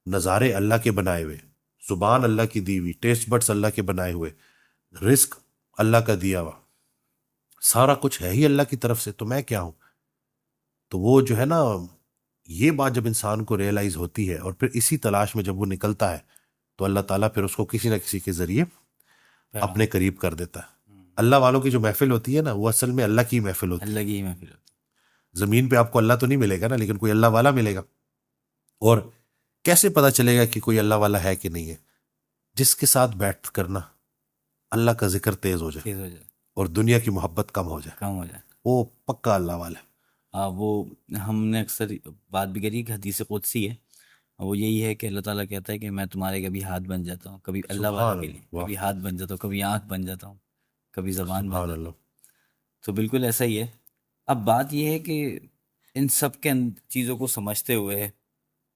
[SPEAKER 2] نظارے اللہ کے بنائے ہوئے, زبان اللہ کی دی ہوئی, ٹیسٹ بڈس اللہ کے بنائے ہوئے, رزق اللہ کا دیا ہوا, سارا کچھ ہے ہی اللہ کی طرف سے, تو میں کیا ہوں. تو وہ جو ہے نا یہ بات جب انسان کو ریئلائز ہوتی ہے اور پھر اسی تلاش میں جب وہ نکلتا ہے تو اللہ تعالیٰ پھر اس کو کسی نہ کسی کے ذریعے اپنے قریب کر دیتا ہے. اللہ والوں کی جو محفل ہوتی ہے نا وہ اصل میں اللہ کی محفل ہوتی ہے.
[SPEAKER 1] اللہ کی محفل ہوتی ہے.
[SPEAKER 2] زمین پہ آپ کو اللہ تو نہیں ملے گا نا, لیکن کوئی اللہ والا ملے گا. اور کیسے پتہ چلے گا کہ کوئی اللہ والا ہے کہ نہیں ہے؟ جس کے ساتھ بیٹھ کرنا اللہ کا ذکر تیز ہو جائے اور دنیا کی محبت کم ہو جائے, وہ پکا اللہ والا ہے.
[SPEAKER 1] وہ ہم نے اکثر بات بھی کری کہ حدیث قدسی ہے, وہ یہی ہے کہ اللہ تعالیٰ کہتا ہے کہ میں تمہارے کبھی ہاتھ بن جاتا ہوں, کبھی اللہ والا کے لیے کبھی ہاتھ بن جاتا ہوں, کبھی آنکھ بن جاتا ہوں, کبھی زبان بن جاتا ہوں. تو بالکل ایسا ہی ہے. اب بات یہ ہے کہ ان سب کے چیزوں کو سمجھتے ہوئے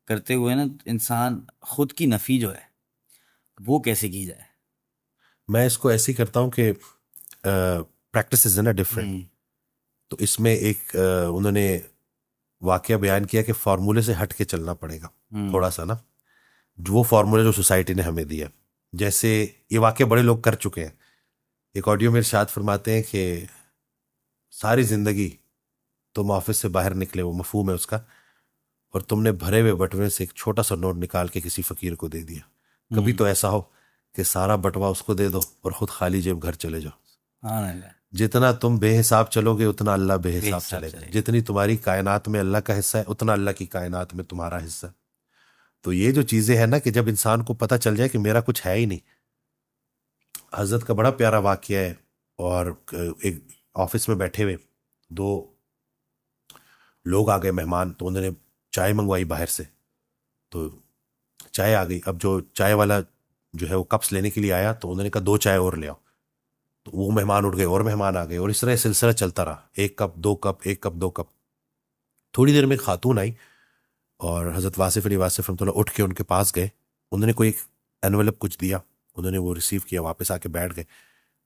[SPEAKER 1] کرتے ہوئے نا انسان خود کی نفی جو ہے وہ کیسے کی جائے.
[SPEAKER 2] میں اس کو ایسے ہی کرتا ہوں کہ پریکٹسز ہیں نا ڈفرینٹ. تو اس میں ایک انہوں نے واقعہ بیان کیا کہ فارمولے سے ہٹ کے چلنا پڑے گا تھوڑا سا نا, وہ فارمولے جو سوسائٹی نے ہمیں دیا. جیسے یہ واقعہ بڑے لوگ کر چکے ہیں. ایک آڈیو میں ارشاد فرماتے ہیں کہ ساری زندگی تم آفس سے باہر نکلے, وہ مفہوم ہے اس کا, اور تم نے بھرے ہوئے بٹوے سے ایک چھوٹا سا نوٹ نکال کے کسی فقیر کو دے دیا. کبھی تو ایسا ہو کہ سارا بٹوا اس کو دے دو اور خود خالی جیب گھر چلے جاؤ. جتنا تم بے حساب چلو گے اتنا اللہ بے حساب چلے گا. جتنی تمہاری کائنات میں اللہ کا حصہ ہے اتنا اللہ کی کائنات میں تمہارا حصہ ہے. تو یہ جو چیزیں ہیں نا کہ جب انسان کو پتہ چل جائے کہ میرا کچھ ہے ہی نہیں. حضرت کا بڑا پیارا واقعہ ہے. اور ایک آفس میں بیٹھے ہوئے دو لوگ آ گئے مہمان, تو انہوں نے چائے منگوائی باہر سے, تو چائے آ گئی. اب جو چائے والا جو ہے وہ کپس لینے کے لیے آیا تو انہوں نے کہا 2 چائے اور لے آؤ. تو وہ مہمان اٹھ گئے اور مہمان آ گئے, اور اس طرح سلسلہ چلتا رہا. 1 کپ 2 کپ 1 کپ 2 کپ. تھوڑی دیر میں ایک خاتون آئی اور حضرت واصف علی واصف رحمۃ اللہ اٹھ کے ان کے پاس گئے. انہوں نے کوئی ایک انویلپ کچھ دیا, انہوں نے وہ ریسیو کیا, واپس آ کے بیٹھ گئے.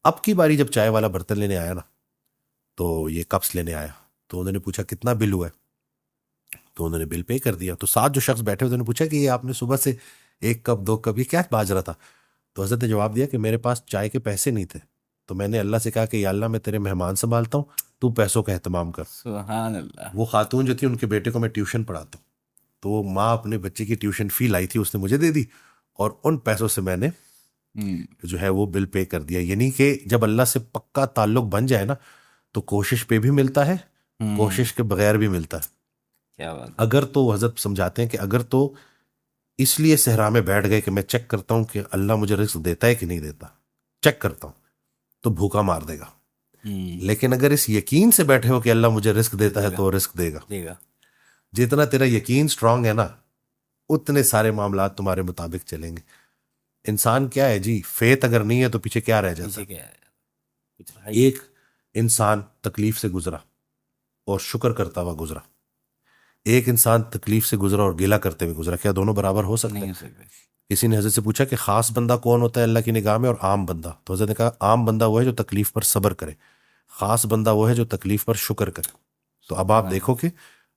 [SPEAKER 2] اب کی باری جب چائے والا برتن لینے آیا نا تو یہ کپس لینے آیا, تو انہوں نے پوچھا کتنا بل ہوا ہے, تو انہوں نے بل پے کر دیا. تو ساتھ جو شخص بیٹھے انہوں نے پوچھا کہ یہ آپ نے صبح سے 1 کپ 2 کپ یہ کیا باز رہا تھا؟ تو حضرت نے جواب دیا کہ میرے پاس چائے کے پیسے نہیں تھے, تو میں نے اللہ سے کہا کہ یا اللہ میں تیرے مہمان سنبھالتا ہوں, تو پیسوں کا اہتمام کر.
[SPEAKER 1] سبحان اللہ.
[SPEAKER 2] وہ خاتون جو تھی ان کے بیٹے کو میں ٹیوشن پڑھاتا ہوں, تو وہ ماں اپنے بچے کی ٹیوشن فی لائی تھی, اس نے مجھے دے دی, اور ان پیسوں سے میں نے جو ہے وہ بل پے کر دیا. یعنی کہ جب اللہ سے پکا تعلق بن جائے نا تو کوشش پہ بھی ملتا ہے, کوشش کے بغیر بھی ملتا ہے.
[SPEAKER 1] کیا بات.
[SPEAKER 2] اگر تو حضرت سمجھاتے ہیں کہ اگر تو اس لیے صحرا میں بیٹھ گئے کہ میں چیک کرتا ہوں کہ اللہ مجھے رزق دیتا ہے کہ نہیں دیتا, چیک کرتا ہوں, تو بھوکا مار دے گا. لیکن اگر اس یقین سے بیٹھے ہو کہ اللہ مجھے رزق دیتا ہے تو وہ رزق دے گا. جتنا تیرا یقین سٹرونگ ہے نا اتنے سارے معاملات تمہارے مطابق چلیں گے. انسان کیا ہے جی, فیت اگر نہیں ہے تو پیچھے کیا رہ جاتا ہے. ایک انسان تکلیف سے گزرا اور شکر کرتا ہوا گزرا, ایک انسان تکلیف سے گزرا اور گلہ کرتے ہوئے گزرا, کیا دونوں برابر ہو سکتے ہیں؟ کسی نے حضرت سے پوچھا کہ خاص بندہ کون ہوتا ہے اللہ کی نگاہ میں اور عام بندہ؟ تو حضرت نے کہا عام بندہ وہ ہے جو تکلیف پر صبر کرے, خاص بندہ وہ ہے جو تکلیف پر شکر کرے. تو اب آپ دیکھو کہ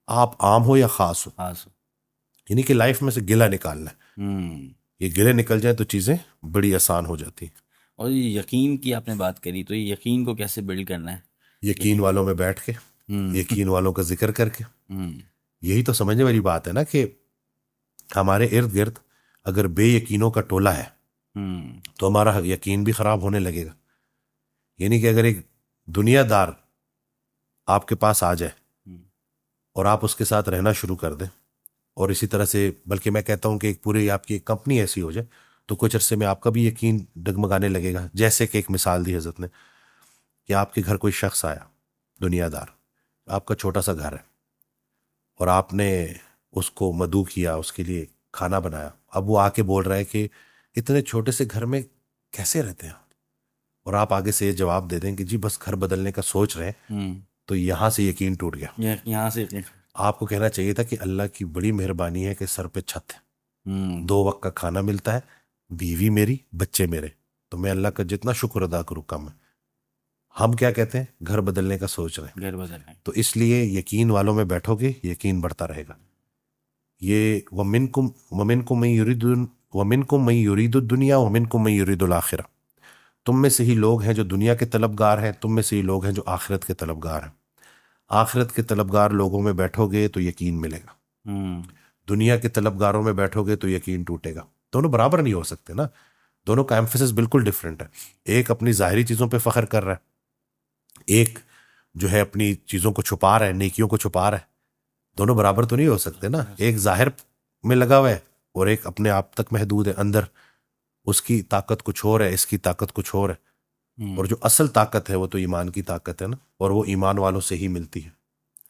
[SPEAKER 2] آپ عام ہو یا خاص ہو, یعنی کہ لائف میں سے گلہ نکالنا ہے. یہ گلے نکل جائیں تو چیزیں بڑی آسان ہو جاتی ہیں.
[SPEAKER 1] اور یہ یقین کی آپ نے بات کری, تو یہ یقین کو کیسے بلڈ کرنا ہے؟
[SPEAKER 2] یقین والوں میں بیٹھ کے, یقین والوں کا ذکر کر کے. یہی تو سمجھنے والی بات ہے نا کہ ہمارے ارد گرد اگر بے یقینوں کا ٹولہ ہے تو ہمارا یقین بھی خراب ہونے لگے گا. یعنی کہ اگر ایک دنیا دار آپ کے پاس آ جائے اور آپ اس کے ساتھ رہنا شروع کر دیں اور اسی طرح سے بلکہ میں کہتا ہوں کہ ایک پوری آپ کی ایک کمپنی ایسی ہو جائے تو کچھ عرصے میں آپ کا بھی یقین ڈگمگانے لگے گا. جیسے کہ ایک مثال دی حضرت نے کہ آپ کے گھر کوئی شخص آیا دنیا دار, آپ کا چھوٹا سا گھر ہے اور آپ نے اس کو مدعو کیا, اس کے لیے کھانا بنایا. اب وہ آ کے بول رہا ہے کہ اتنے چھوٹے سے گھر میں کیسے رہتے ہیں, اور آپ آگے سے یہ جواب دے دیں کہ جی بس گھر بدلنے کا سوچ رہے ہیں, تو یہاں سے یقین ٹوٹ گیا.
[SPEAKER 1] یہاں سے
[SPEAKER 2] آپ کو کہنا چاہیے تھا کہ اللہ کی بڑی مہربانی ہے کہ سر پہ چھت ہے, 2 وقت کا کھانا ملتا ہے, بیوی میری, بچے میرے, تو میں اللہ کا جتنا شکر ادا کروں کم ہے. ہم کیا کہتے ہیں, گھر بدلنے کا سوچ رہے ہیں.
[SPEAKER 1] گھر بدلنا.
[SPEAKER 2] تو اس لیے یقین والوں میں بیٹھو گے, یقین بڑھتا رہے گا. یہ وَمِنْكُمْ مَن يُرِيدُ الدُّنْيَا وَمِنْكُمْ مَن يُرِيدُ الْآخِرَةَ. تم میں سے ہی لوگ ہیں جو دنیا کے طلبگار ہیں, تم میں سے ہی لوگ ہیں جو آخرت کے طلبگار ہیں. آخرت کے طلبگار لوگوں میں بیٹھو گے تو یقین ملے گا, دنیا کے طلبگاروں میں بیٹھو گے تو یقین ٹوٹے گا. دونوں برابر نہیں ہو سکتے نا, دونوں کا ایمفیسس بالکل ڈفرینٹ ہے. ایک اپنی ظاہری چیزوں پہ فخر کر رہا ہے, ایک جو ہے اپنی چیزوں کو چھپا رہا ہے, نیکیوں کو چھپا رہا ہے. دونوں برابر تو نہیں ہو سکتے نا. ایک ظاہر میں لگا ہوا ہے اور ایک اپنے آپ تک محدود ہے, اندر اس کی طاقت کچھ اور ہے, اس کی طاقت کچھ اور ہے. اور جو اصل طاقت ہے وہ تو ایمان کی طاقت ہے نا, اور وہ ایمان والوں سے ہی ملتی ہے.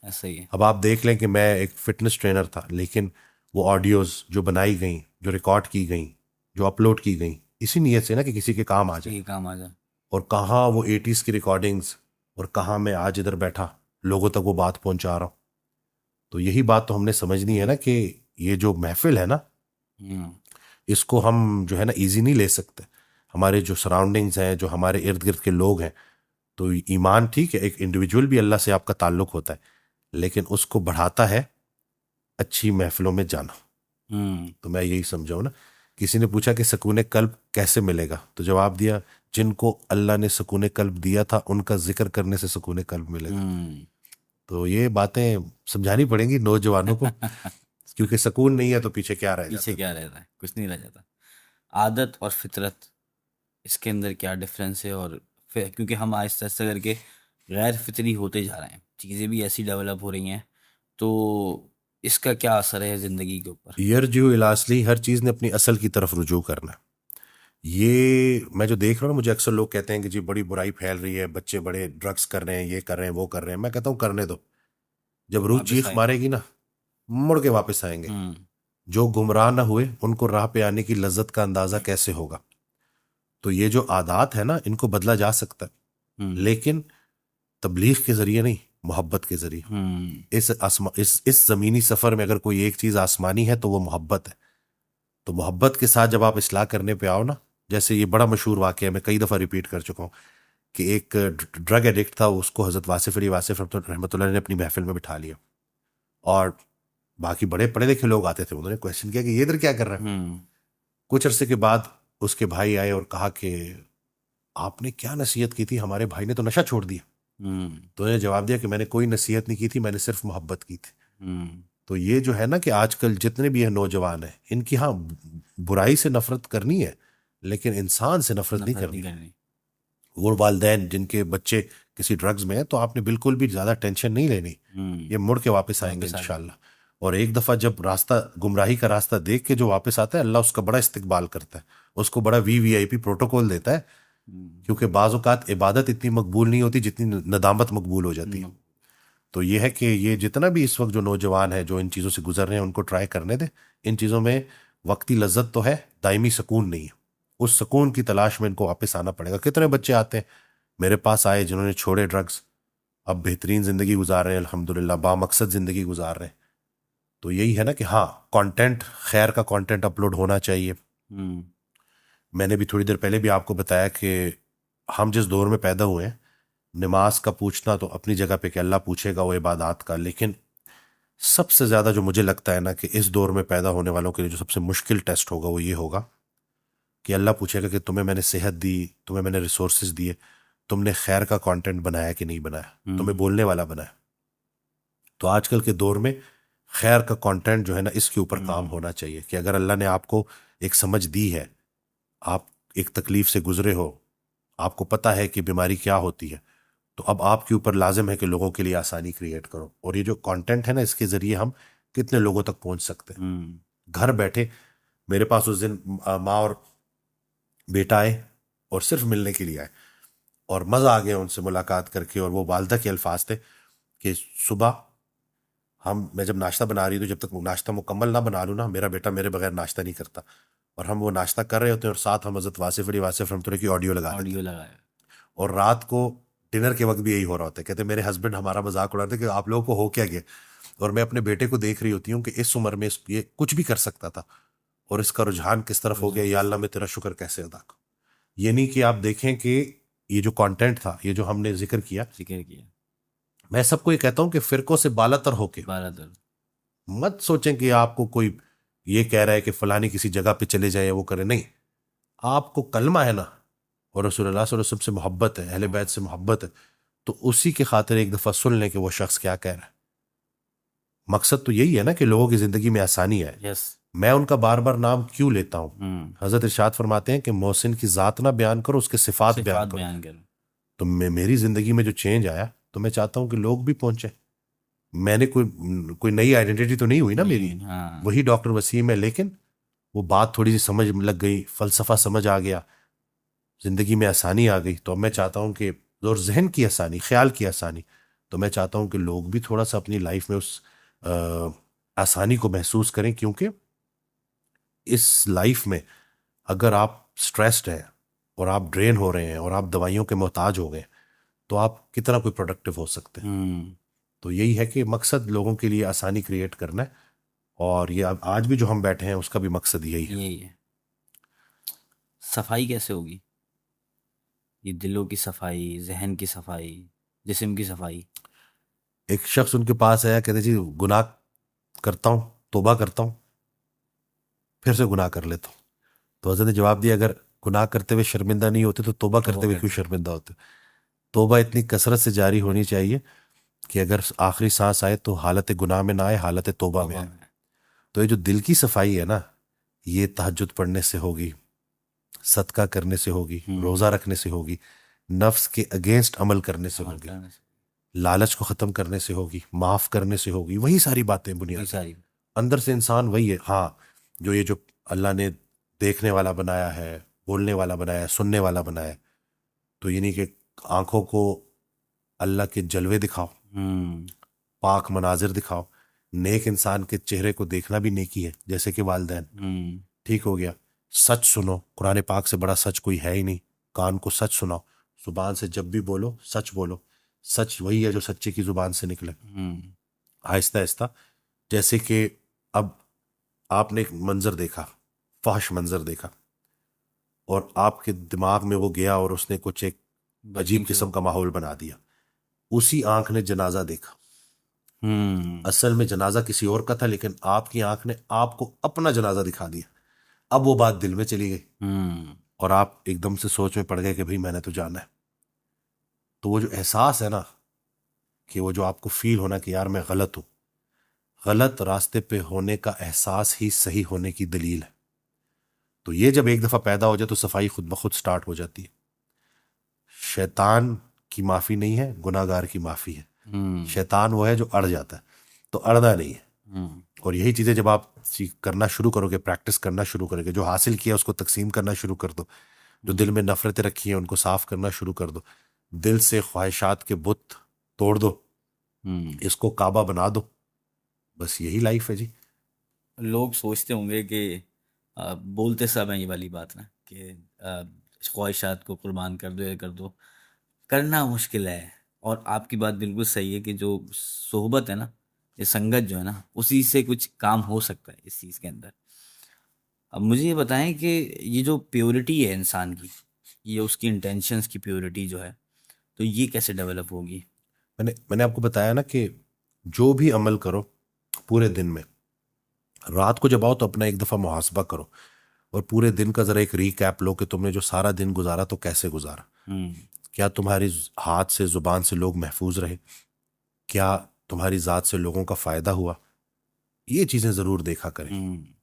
[SPEAKER 1] ایسا ہی ہے.
[SPEAKER 2] اب آپ دیکھ لیں کہ میں ایک فٹنس ٹرینر تھا, لیکن وہ آڈیوز جو بنائی گئیں, جو ریکارڈ کی گئیں, جو اپلوڈ کی گئیں, اسی نیت سے نا کہ کسی کے کام آ جائے.
[SPEAKER 1] کام آ جائے.
[SPEAKER 2] اور کہاں وہ 80s کی ریکارڈنگز, اور کہاں میں آج ادھر بیٹھا لوگوں تک وہ بات پہنچا رہا ہوں. تو یہی بات تو ہم نے سمجھنی ہے نا کہ یہ جو محفل ہے نا, اس کو ہم جو ہے نا ایزی نہیں لے سکتے. ہمارے جو سراؤنڈنگز ہیں, جو ہمارے ارد گرد کے لوگ ہیں, تو ایمان ٹھیک ہے, ایک انڈیویجول بھی اللہ سے آپ کا تعلق ہوتا ہے, لیکن اس کو بڑھاتا ہے اچھی محفلوں میں جانا. تو میں یہی سمجھاؤں نا. کسی نے پوچھا کہ سکون قلب کیسے ملے گا, تو جواب دیا جن کو اللہ نے سکون قلب دیا تھا ان کا ذکر کرنے سے سکون قلب ملے گا. تو یہ باتیں سمجھانی پڑیں گی نوجوانوں کو, کیونکہ سکون نہیں ہے تو پیچھے کیا رہ جاتا ہے.
[SPEAKER 1] پیچھے کیا رہتا ہے, کچھ نہیں رہ جاتا. عادت اور فطرت, اس کے اندر کیا ڈفرینس ہے؟ اور کیونکہ ہم آہستہ آہستہ کر کے غیر فطری ہوتے جا رہے ہیں, چیزیں بھی ایسی ڈیولپ ہو رہی ہیں, تو اس کا کیا اثر ہے زندگی کے اوپر؟
[SPEAKER 2] یرجو الی اصلی, ہر چیز نے اپنی اصل کی طرف رجوع کرنا ہے. یہ میں جو دیکھ رہا ہوں, مجھے اکثر لوگ کہتے ہیں کہ جی بڑی برائی پھیل رہی ہے, بچے بڑے ڈرگس کر رہے ہیں, یہ کر رہے ہیں, وہ کر رہے ہیں. میں کہتا ہوں کرنے دو, جب روح چیخ مارے گی نا مڑ کے واپس آئیں گے. جو گمراہ نہ ہوئے ان کو راہ پہ آنے کی لذت کا اندازہ کیسے ہوگا؟ تو یہ جو عادات ہے نا, ان کو بدلا جا سکتا ہے, لیکن تبلیغ کے ذریعے نہیں, محبت کے ذریعے. اس زمینی سفر میں اگر کوئی ایک چیز آسمانی ہے تو وہ محبت ہے. تو محبت کے ساتھ جب آپ اصلاح کرنے پہ آؤ نا, جیسے یہ بڑا مشہور واقعہ ہے, میں کئی دفعہ ریپیٹ کر چکا ہوں, کہ ایک ڈرگ ایڈکٹ تھا, اس کو حضرت واصف علی واصف رحمۃ اللہ نے اپنی محفل میں بٹھا لیا, اور باقی بڑے پڑھے لکھے لوگ آتے تھے, انہوں نے کویشچن کیا کہ یہ ادھر کیا کر رہا ہے. کچھ عرصے کے بعد اس کے بھائی آئے اور کہا کہ آپ نے کیا نصیحت کی تھی, ہمارے بھائی نے تو نشہ چھوڑ دیا. تو انہوں نے جواب دیا کہ میں نے کوئی نصیحت نہیں کی تھی, میں نے صرف محبت کی تھی. تو یہ جو ہے نا کہ آج کل جتنے بھی ہیں نوجوان ہیں, ان کی ہاں برائی سے نفرت کرنی ہے, لیکن انسان سے نفرت نہیں کرنی. وہ والدین جن کے بچے کسی ڈرگز میں ہیں, تو آپ نے بالکل بھی زیادہ ٹینشن نہیں لینی, یہ مڑ کے واپس آئیں گے انشاءاللہ. اور ایک دفعہ جب راستہ گمراہی کا راستہ دیکھ کے جو واپس آتا ہے, اللہ اس کا بڑا استقبال کرتا ہے, اس کو بڑا VIP پروٹوکول دیتا ہے, کیونکہ بعض اوقات عبادت اتنی مقبول نہیں ہوتی جتنی ندامت مقبول ہو جاتی ہے. تو یہ ہے کہ یہ جتنا بھی اس وقت جو نوجوان ہیں جو ان چیزوں سے گزر رہے ہیں, ان کو ٹرائی کرنے دیں. ان چیزوں میں وقتی لذت تو ہے, دائمی سکون نہیں ہے. اس سکون کی تلاش میں ان کو واپس آنا پڑے گا. کتنے بچے آتے ہیں میرے پاس آئے جنہوں نے چھوڑے ڈرگز, اب بہترین زندگی گزار رہے ہیں الحمدللہ, بامقصد زندگی گزار رہے ہیں. تو یہی ہے نا کہ ہاں کانٹینٹ, خیر کا کانٹینٹ اپلوڈ ہونا چاہیے. میں نے بھی تھوڑی دیر پہلے بھی آپ کو بتایا کہ ہم جس دور میں پیدا ہوئے ہیں, نماز کا پوچھنا تو اپنی جگہ پہ کہ اللہ پوچھے گا وہ عبادات کا, لیکن سب سے زیادہ جو مجھے لگتا ہے نا کہ اس دور میں پیدا ہونے والوں کے لیے جو سب سے مشکل ٹیسٹ ہوگا وہ یہ ہوگا کہ اللہ پوچھے گا کہ تمہیں میں نے صحت دی, تمہیں میں نے ریسورسز دیے, تم نے خیر کا کانٹینٹ بنایا کہ نہیں بنایا, تمہیں بولنے والا بنایا. تو آج کل کے دور میں خیر کا کانٹینٹ جو ہے نا, اس کے اوپر کام ہونا چاہیے کہ اگر اللہ نے آپ کو ایک سمجھ دی ہے, آپ ایک تکلیف سے گزرے ہو, آپ کو پتہ ہے کہ بیماری کیا ہوتی ہے, تو اب آپ کے اوپر لازم ہے کہ لوگوں کے لیے آسانی کریٹ کرو. اور یہ جو کانٹینٹ ہے نا, اس کے ذریعے ہم کتنے لوگوں تک پہنچ سکتے ہیں.
[SPEAKER 1] ہوں
[SPEAKER 2] گھر بیٹھے میرے پاس اس دن ماں اور بیٹا آئے اور صرف ملنے کے لیے آئے, اور مزہ آ گیا ان سے ملاقات کر کے. اور وہ والدہ کے الفاظ تھے کہ صبح میں جب ناشتہ بنا رہی ہوں تو جب تک ناشتہ مکمل نہ بنا لوں نا, میرا بیٹا میرے بغیر ناشتہ نہیں کرتا. اور ہم وہ ناشتہ کر رہے ہوتے ہیں اور ساتھ ہم حضرت واصف علی واصف رحمۃ اللہ کی آڈیو لگا دیتے ہیں.
[SPEAKER 1] آڈیو لگایا.
[SPEAKER 2] اور رات کو ڈنر کے وقت بھی یہی ہو رہا ہوتا ہے. کہتے ہیں میرے ہسبینڈ ہمارا مذاق اڑاتے کہ آپ لوگوں کو ہو کیا گیا. اور میں اپنے بیٹے کو دیکھ رہی ہوتی ہوں کہ اس عمر میں یہ کچھ بھی کر سکتا تھا اور اس کا رجحان کس طرف ہو گیا. یا اللہ میں تیرا شکر کیسے ادا کروں. یہ نہیں کہ آپ دیکھیں کہ یہ جو کانٹینٹ تھا, یہ جو ہم نے ذکر کیا, میں سب کو یہ کہتا ہوں کہ فرقوں سے بالا تر ہو کے مت سوچیں کہ آپ کو کوئی یہ کہہ رہا ہے کہ فلانی کسی جگہ پہ چلے جائیں وہ کرے. نہیں, آپ کو کلمہ ہے نا اور رسول اللہ صلی اللہ علیہ وسلم سے محبت ہے, اہل بیت سے محبت ہے, تو اسی کی خاطر ایک دفعہ سن لیں کہ وہ شخص کیا کہہ رہا ہے. مقصد تو یہی ہے نا کہ لوگوں کی زندگی میں آسانی آئے. میں ان کا بار بار نام کیوں لیتا ہوں؟ حضرت ارشاد فرماتے ہیں کہ محسن کی ذات نہ بیان کرو, اس کے صفات بیان کرو. تو میری زندگی میں جو چینج آیا تو میں چاہتا ہوں کہ لوگ بھی پہنچے. میں نے کوئی نئی آئیڈینٹی تو نہیں ہوئی نا میری, وہی ڈاکٹر وسیم ہے, لیکن وہ بات تھوڑی سی سمجھ لگ گئی, فلسفہ سمجھ آ گیا, زندگی میں آسانی آ گئی. تو اب میں چاہتا ہوں کہ اور ذہن کی آسانی, خیال کی آسانی, تو میں چاہتا ہوں کہ لوگ بھی تھوڑا سا اپنی لائف میں اس آسانی کو محسوس کریں. کیونکہ اس لائف میں اگر آپ سٹریسڈ ہیں اور آپ ڈرین ہو رہے ہیں اور آپ دوائیوں کے محتاج ہو گئے تو آپ کتنا کوئی پروڈکٹیو ہو سکتے ہیں. تو یہی ہے کہ مقصد لوگوں کے لیے آسانی کریٹ کرنا ہے, اور یہ آج بھی جو ہم بیٹھے ہیں اس کا بھی مقصد یہی ہے.
[SPEAKER 1] صفائی کیسے ہوگی؟ یہ دلوں کی صفائی, ذہن کی صفائی, جسم کی صفائی.
[SPEAKER 2] ایک شخص ان کے پاس آیا, کہتے جی گناہ کرتا ہوں, توبہ کرتا ہوں, پھر سے گناہ کر لیتا ہوں. تو حضرت نے جواب دیا, اگر گناہ کرتے ہوئے شرمندہ نہیں ہوتے تو توبہ کرتے ہوئے کیوں شرمندہ ہوتے؟ توبہ اتنی کثرت سے جاری ہونی چاہیے کہ اگر آخری سانس آئے تو حالت گناہ میں نہ آئے, حالت توبہ میں آئے. تو یہ جو دل کی صفائی ہے نا, یہ تہجد پڑھنے سے ہوگی, صدقہ کرنے سے ہوگی, روزہ رکھنے سے ہوگی, نفس کے اگینسٹ عمل کرنے سے ہوگی, لالچ کو ختم کرنے سے ہوگی, معاف کرنے سے ہوگی. وہی ساری باتیں بنیاد اندر سے انسان وہی ہے. ہاں, جو یہ جو اللہ نے دیکھنے والا بنایا ہے, بولنے والا بنایا ہے, سننے والا بنایا ہے, تو یہ نہیں کہ آنکھوں کو اللہ کے جلوے دکھاؤ, پاک مناظر دکھاؤ. نیک انسان کے چہرے کو دیکھنا بھی نیکی ہے, جیسے کہ والدین. ٹھیک ہو گیا. سچ سنو, قرآن پاک سے بڑا سچ کوئی ہے ہی نہیں. کان کو سچ سناؤ, زبان سے جب بھی بولو سچ بولو. سچ وہی ہے جو سچے کی زبان سے نکلے. آہستہ آہستہ, جیسے کہ اب آپ نے ایک منظر دیکھا, فحش منظر دیکھا, اور آپ کے دماغ میں وہ گیا اور اس نے کچھ ایک عجیب قسم کا ماحول بنا دیا. اسی آنکھ نے جنازہ دیکھا. اصل میں جنازہ کسی اور کا تھا, لیکن آپ کی آنکھ نے آپ کو اپنا جنازہ دکھا دیا. اب وہ بات دل میں چلی گئی اور آپ ایک دم سے سوچ میں پڑ گئے کہ بھئی میں نے تو جانا ہے. تو وہ جو احساس ہے نا, کہ وہ جو آپ کو فیل ہونا کہ یار میں غلط ہوں, غلط راستے پہ ہونے کا احساس ہی صحیح ہونے کی دلیل ہے. تو یہ جب ایک دفعہ پیدا ہو جائے تو صفائی خود بخود سٹارٹ ہو جاتی ہے. شیطان کی معافی نہیں ہے, گناہ گار کی معافی ہے. شیطان وہ ہے جو اڑ جاتا ہے, تو اڑنا نہیں ہے. اور یہی چیزیں جب آپ کرنا شروع کرو گے, پریکٹس کرنا شروع کرو گے, جو حاصل کیا اس کو تقسیم کرنا شروع کر دو, جو دل میں نفرتیں رکھی ہیں ان کو صاف کرنا شروع کر دو, دل سے خواہشات کے بت توڑ دو, اس کو کعبہ بنا دو. بس یہی لائف ہے جی.
[SPEAKER 1] لوگ سوچتے ہوں گے کہ بولتے سب ہیں یہ والی بات نا, کہ خواہشات کو قربان کر دو, یہ کر دو. کرنا مشکل ہے, اور آپ کی بات بالکل صحیح ہے کہ جو صحبت ہے نا, یہ سنگت جو ہے نا, اسی سے کچھ کام ہو سکتا ہے اس چیز کے اندر. اب مجھے یہ بتائیں کہ یہ جو پیورٹی ہے انسان کی, یہ اس کی انٹینشنس کی پیورٹی جو ہے, تو یہ کیسے ڈیولپ ہوگی؟
[SPEAKER 2] میں نے آپ کو بتایا نا کہ جو بھی عمل کرو پورے دن میں, رات کو جب آؤ تو اپنا ایک دفعہ محاسبہ کرو, اور پورے دن کا ذرا ایک ریکیپ لو کہ تم نے جو سارا دن گزارا تو کیسے گزارا. کیا تمہاری ہاتھ سے زبان سے لوگ محفوظ رہے؟ کیا تمہاری ذات سے لوگوں کا فائدہ ہوا؟ یہ چیزیں ضرور دیکھا کریں.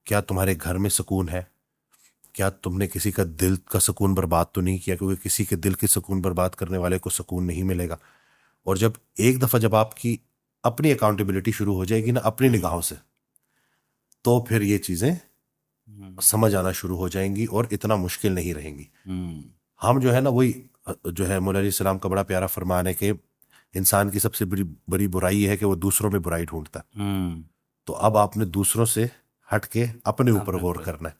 [SPEAKER 2] کیا تمہارے گھر میں سکون ہے؟ کیا تم نے کسی کا دل کا سکون برباد تو نہیں کیا؟ کیونکہ کسی کے دل کے سکون برباد کرنے والے کو سکون نہیں ملے گا. اور جب ایک دفعہ جب آپ کی اپنی اکاؤنٹیبلٹی شروع ہو جائے گی نا, اپنی نگاہوں سے, تو پھر یہ چیزیں
[SPEAKER 1] ہوں،
[SPEAKER 2] سمجھ آنا شروع ہو جائیں گی اور اتنا مشکل نہیں رہیں گی.
[SPEAKER 1] ہوں،
[SPEAKER 2] ہم جو ہے نا وہی جو ہے مولا علیہ السلام کا بڑا پیارا فرمان ہے کہ انسان کی سب سے بڑی بڑی برائی ہے کہ وہ دوسروں میں برائی ڈھونڈتا ہے.
[SPEAKER 1] ہوں،
[SPEAKER 2] تو اب آپ نے دوسروں سے ہٹ کے اپنے اوپر
[SPEAKER 1] اپنے
[SPEAKER 2] غور
[SPEAKER 1] اوپر،
[SPEAKER 2] کرنا ہے.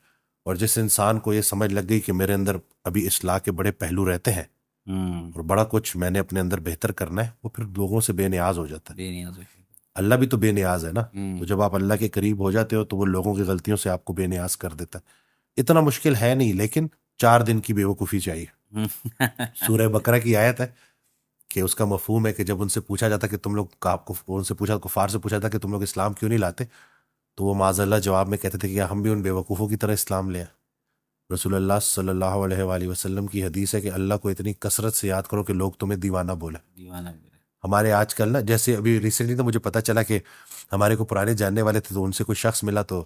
[SPEAKER 2] اور جس انسان کو یہ سمجھ لگ گئی کہ میرے اندر ابھی اصلاح کے بڑے پہلو رہتے ہیں
[SPEAKER 1] ہوں،
[SPEAKER 2] اور بڑا کچھ میں نے اپنے اندر بہتر کرنا ہے، وہ پھر لوگوں سے بے نیاز ہو جاتا ہے.
[SPEAKER 1] بے نیاز ہو کے،
[SPEAKER 2] اللہ بھی تو بے نیاز ہے نا. تو
[SPEAKER 1] ہوں،
[SPEAKER 2] جب آپ اللہ کے قریب ہو جاتے ہو تو وہ لوگوں کی غلطیوں سے آپ کو بے نیاز کر دیتا ہے. اتنا مشکل ہے نہیں، لیکن 4 دن کی بے وقوفی چاہیے.
[SPEAKER 1] ہوں،
[SPEAKER 2] سورہ بقرہ کی آیت ہے کہ اس کا مفہوم ہے کہ جب ان سے پوچھا جاتا کہ تم لوگ ان سے پوچھا، کفار سے پوچھا تھا کہ تم لوگ اسلام کیوں نہیں لاتے، تو وہ معاذ اللہ جواب میں کہتے تھے کہ کیا ہم بھی ان بے وقوفوں کی طرح اسلام لیں. رسول اللہ صلی اللہ علیہ وآلہ وسلم کی حدیث ہے کہ اللہ کو اتنی کثرت سے یاد کرو کہ لوگ تمہیں دیوانہ بولیں.
[SPEAKER 1] دیوانہ بھی ہے۔
[SPEAKER 2] ہمارے آج کل نا، جیسے ابھی ریسنٹلی تو مجھے پتا چلا کہ ہمارے کو پرانے جاننے والے تھے، تو ان سے کوئی شخص ملا تو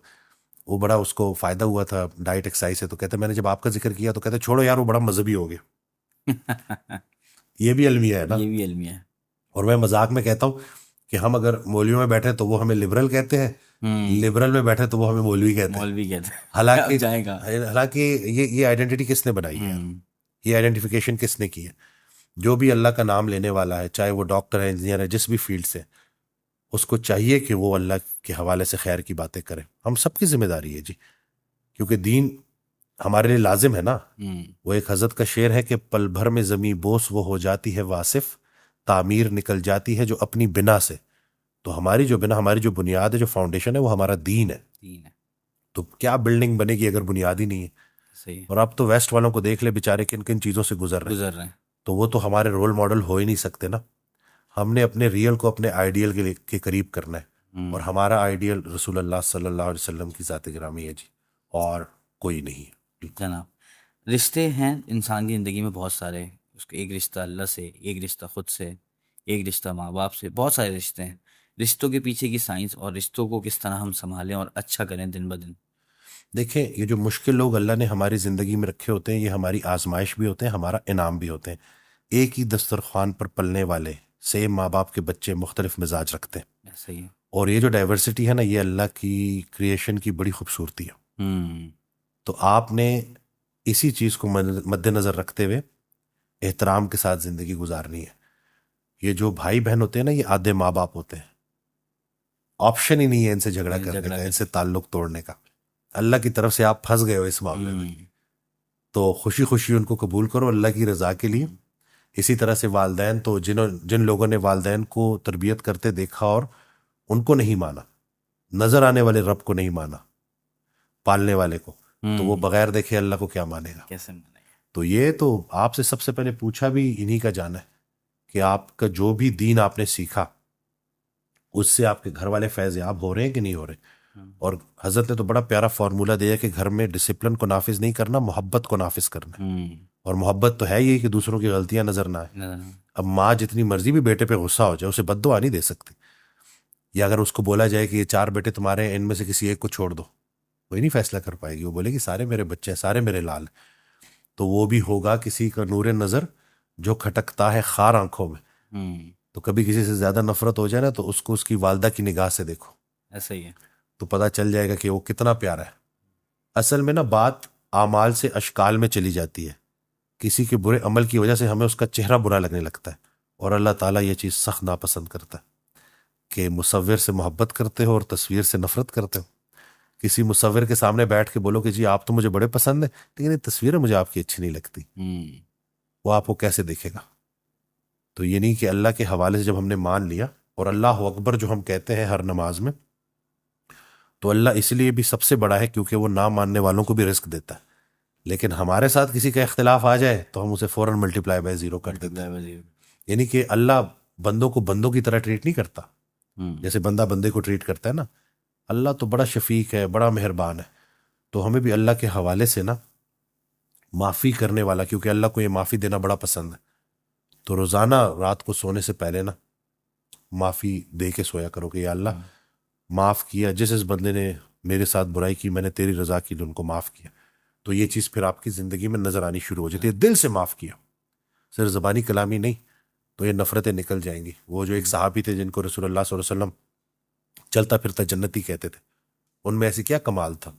[SPEAKER 2] وہ بڑا اس کو فائدہ ہوا تھا ڈائٹ ایکسرسائز سے. تو کہتے میں نے جب آپ کا ذکر کیا تو کہتے چھوڑو یار وہ بڑا مذہبی ہو گیا. یہ بھی المیہ ہے نا.
[SPEAKER 1] یہ بھی علمی ہے،
[SPEAKER 2] اور میں مذاق میں کہتا ہوں کہ ہم اگر مولویوں میں بیٹھے تو وہ ہمیں لبرل کہتے ہیں، لبرل میں بیٹھے تو وہ ہمیں مولوی کہتے ہیں.
[SPEAKER 1] مولوی کہتے ہیں
[SPEAKER 2] حالانکہ
[SPEAKER 1] اب جائے گا،
[SPEAKER 2] حالانکہ یہ آئیڈینٹی کس نے بنائی ہے؟ یہ آئیڈینٹیفیکیشن کس نے کی ہے؟ جو بھی اللہ کا نام لینے والا ہے، چاہے وہ ڈاکٹر ہے، انجینئر ہے، جس بھی فیلڈ سے، اس کو چاہیے کہ وہ اللہ کے حوالے سے خیر کی باتیں کرے. ہم سب کی ذمہ داری ہے جی، کیونکہ دین ہمارے لیے لازم ہے نا. وہ ایک حضرت کا شعر ہے کہ پل بھر میں زمیں بوس وہ ہو جاتی ہے واصف، تعمیر نکل جاتی ہے جو اپنی بنا سے. تو ہماری جو بنا، ہماری جو بنیاد ہے، جو فاؤنڈیشن ہے، وہ ہمارا دین ہے.
[SPEAKER 1] تین ہے،
[SPEAKER 2] تو کیا بلڈنگ بنے گی اگر بنیاد ہی نہیں ہے؟
[SPEAKER 1] صحیح
[SPEAKER 2] اور اب تو ویسٹ والوں کو دیکھ لے بیچارے کن کن چیزوں سے گزر رہے ہیں.
[SPEAKER 1] گزر رہے ہیں،
[SPEAKER 2] تو وہ تو ہمارے رول ماڈل ہو ہی نہیں سکتے نا. ہم نے اپنے ریئل کو اپنے آئیڈیل کے قریب کرنا ہے. اور ہمارا آئیڈیل رسول اللہ صلی اللہ علیہ وسلم کی ذات گرامی ہے جی، اور کوئی نہیں.
[SPEAKER 1] جناب رشتے ہیں انسان کی زندگی میں بہت سارے، اس کو ایک رشتہ اللہ سے، ایک رشتہ خود سے، ایک رشتہ ماں باپ سے، بہت سارے رشتے ہیں. رشتوں کے پیچھے کی سائنس اور رشتوں کو کس طرح ہم سنبھالیں اور اچھا کریں دن بدن.
[SPEAKER 2] دیکھیں، یہ جو مشکل لوگ اللہ نے ہماری زندگی میں رکھے ہوتے ہیں، یہ ہماری آزمائش بھی ہوتے ہیں، ہمارا انعام بھی ہوتے ہیں. ایک ہی دسترخوان پر پلنے والے سیم ماں باپ کے بچے مختلف مزاج رکھتے ہیں.
[SPEAKER 1] صحیح ہے،
[SPEAKER 2] اور یہ جو ڈائیورسٹی ہے نا، یہ اللہ کی کریشن کی بڑی خوبصورتی ہے. تو آپ نے اسی چیز کو مد نظر رکھتے ہوئے احترام کے ساتھ زندگی گزارنی ہے. یہ جو بھائی بہن ہوتے ہیں نا، یہ آدھے ماں باپ ہوتے ہیں. آپشن ہی نہیں ہے ان سے جھگڑا کرنے کا، ان سے تعلق توڑنے کا. اللہ کی طرف سے آپ پھنس گئے ہو اس معاملے میں، تو خوشی خوشی ان کو قبول کرو اللہ کی رضا کے لیے. اسی طرح سے والدین، تو جن لوگوں نے والدین کو تربیت کرتے دیکھا اور ان کو نہیں مانا، نظر آنے والے رب کو نہیں مانا، پالنے والے کو، تو وہ بغیر دیکھے اللہ کو کیا مانے گا؟
[SPEAKER 1] کیسے مانے گا؟
[SPEAKER 2] تو یہ تو آپ سے سب سے پہلے پوچھا بھی انہی کا جانا ہے کہ آپ کا جو بھی دین آپ نے سیکھا، اس سے آپ کے گھر والے فیض یاب ہو رہے ہیں کہ نہیں ہو رہے. اور حضرت نے تو بڑا پیارا فارمولہ دیا کہ گھر میں ڈسپلن کو نافذ نہیں کرنا، محبت کو نافذ کرنا. اور محبت تو ہے یہ کہ دوسروں کی غلطیاں نظر نہ آئے. اب ماں جتنی مرضی بھی بیٹے پہ غصہ ہو جائے، اسے بد دعا نہیں دے سکتی. یا اگر اس کو بولا جائے کہ یہ 4 بیٹے تمہارے ہیں، ان میں سے کسی ایک کو چھوڑ دو، وہی نہیں فیصلہ کر پائے گی. وہ بولے گی سارے میرے بچے ہیں، سارے میرے لال ہیں. تو وہ بھی ہوگا کسی کا نور نظر جو کھٹکتا ہے خار آنکھوں میں. تو کبھی کسی سے زیادہ نفرت ہو جائے نا، تو اس کو اس کی والدہ کی نگاہ سے دیکھو،
[SPEAKER 1] ایسا ہی ہے،
[SPEAKER 2] تو پتہ چل جائے گا کہ وہ کتنا پیارا ہے. اصل میں نا بات اعمال سے اشکال میں چلی جاتی ہے. کسی کے برے عمل کی وجہ سے ہمیں اس کا چہرہ برا لگنے لگتا ہے، اور اللہ تعالیٰ یہ چیز سخت ناپسند کرتا ہے کہ مصور سے محبت کرتے ہو اور تصویر سے نفرت کرتے ہو. کسی مصور کے سامنے بیٹھ کے بولو کہ جی آپ تو مجھے بڑے پسند ہیں، لیکن یہ تصویریں مجھے آپ کی اچھی نہیں لگتی، وہ آپ کو کیسے دیکھے گا؟ تو یہ نہیں کہ اللہ کے حوالے سے جب ہم نے مان لیا، اور اللہ اکبر جو ہم کہتے ہیں ہر نماز میں، تو اللہ اس لیے بھی سب سے بڑا ہے کیونکہ وہ نہ ماننے والوں کو بھی رزق دیتا ہے. لیکن ہمارے ساتھ کسی کا اختلاف آ جائے تو ہم اسے فوراً ملٹیپلائی بائی 0 کر دیتے ہیں. یعنی کہ اللہ بندوں کو بندوں کی طرح ٹریٹ نہیں کرتا جیسے بندہ بندے کو ٹریٹ کرتا ہے نا. اللہ تو بڑا شفیق ہے، بڑا مہربان ہے. تو ہمیں بھی اللہ کے حوالے سے نا معافی کرنے والا، کیونکہ اللہ کو یہ معافی دینا بڑا پسند ہے. تو روزانہ رات کو سونے سے پہلے نا معافی دے کے سویا کرو کہ یا اللہ معاف کیا، جس بندے نے میرے ساتھ برائی کی، میں نے تیری رضا کی ان کو معاف کیا. تو یہ چیز پھر آپ کی زندگی میں نظر آنی شروع ہو جاتی ہے. دل سے معاف کیا، صرف زبانی کلامی نہیں. تو یہ نفرتیں نکل جائیں گی. وہ جو ایک صحابی تھے جن کو رسول اللہ صلی اللہ علیہ وسلم چلتا پھرتا جنتی کہتے تھے، ان میں ایسی کیا کمال تھا؟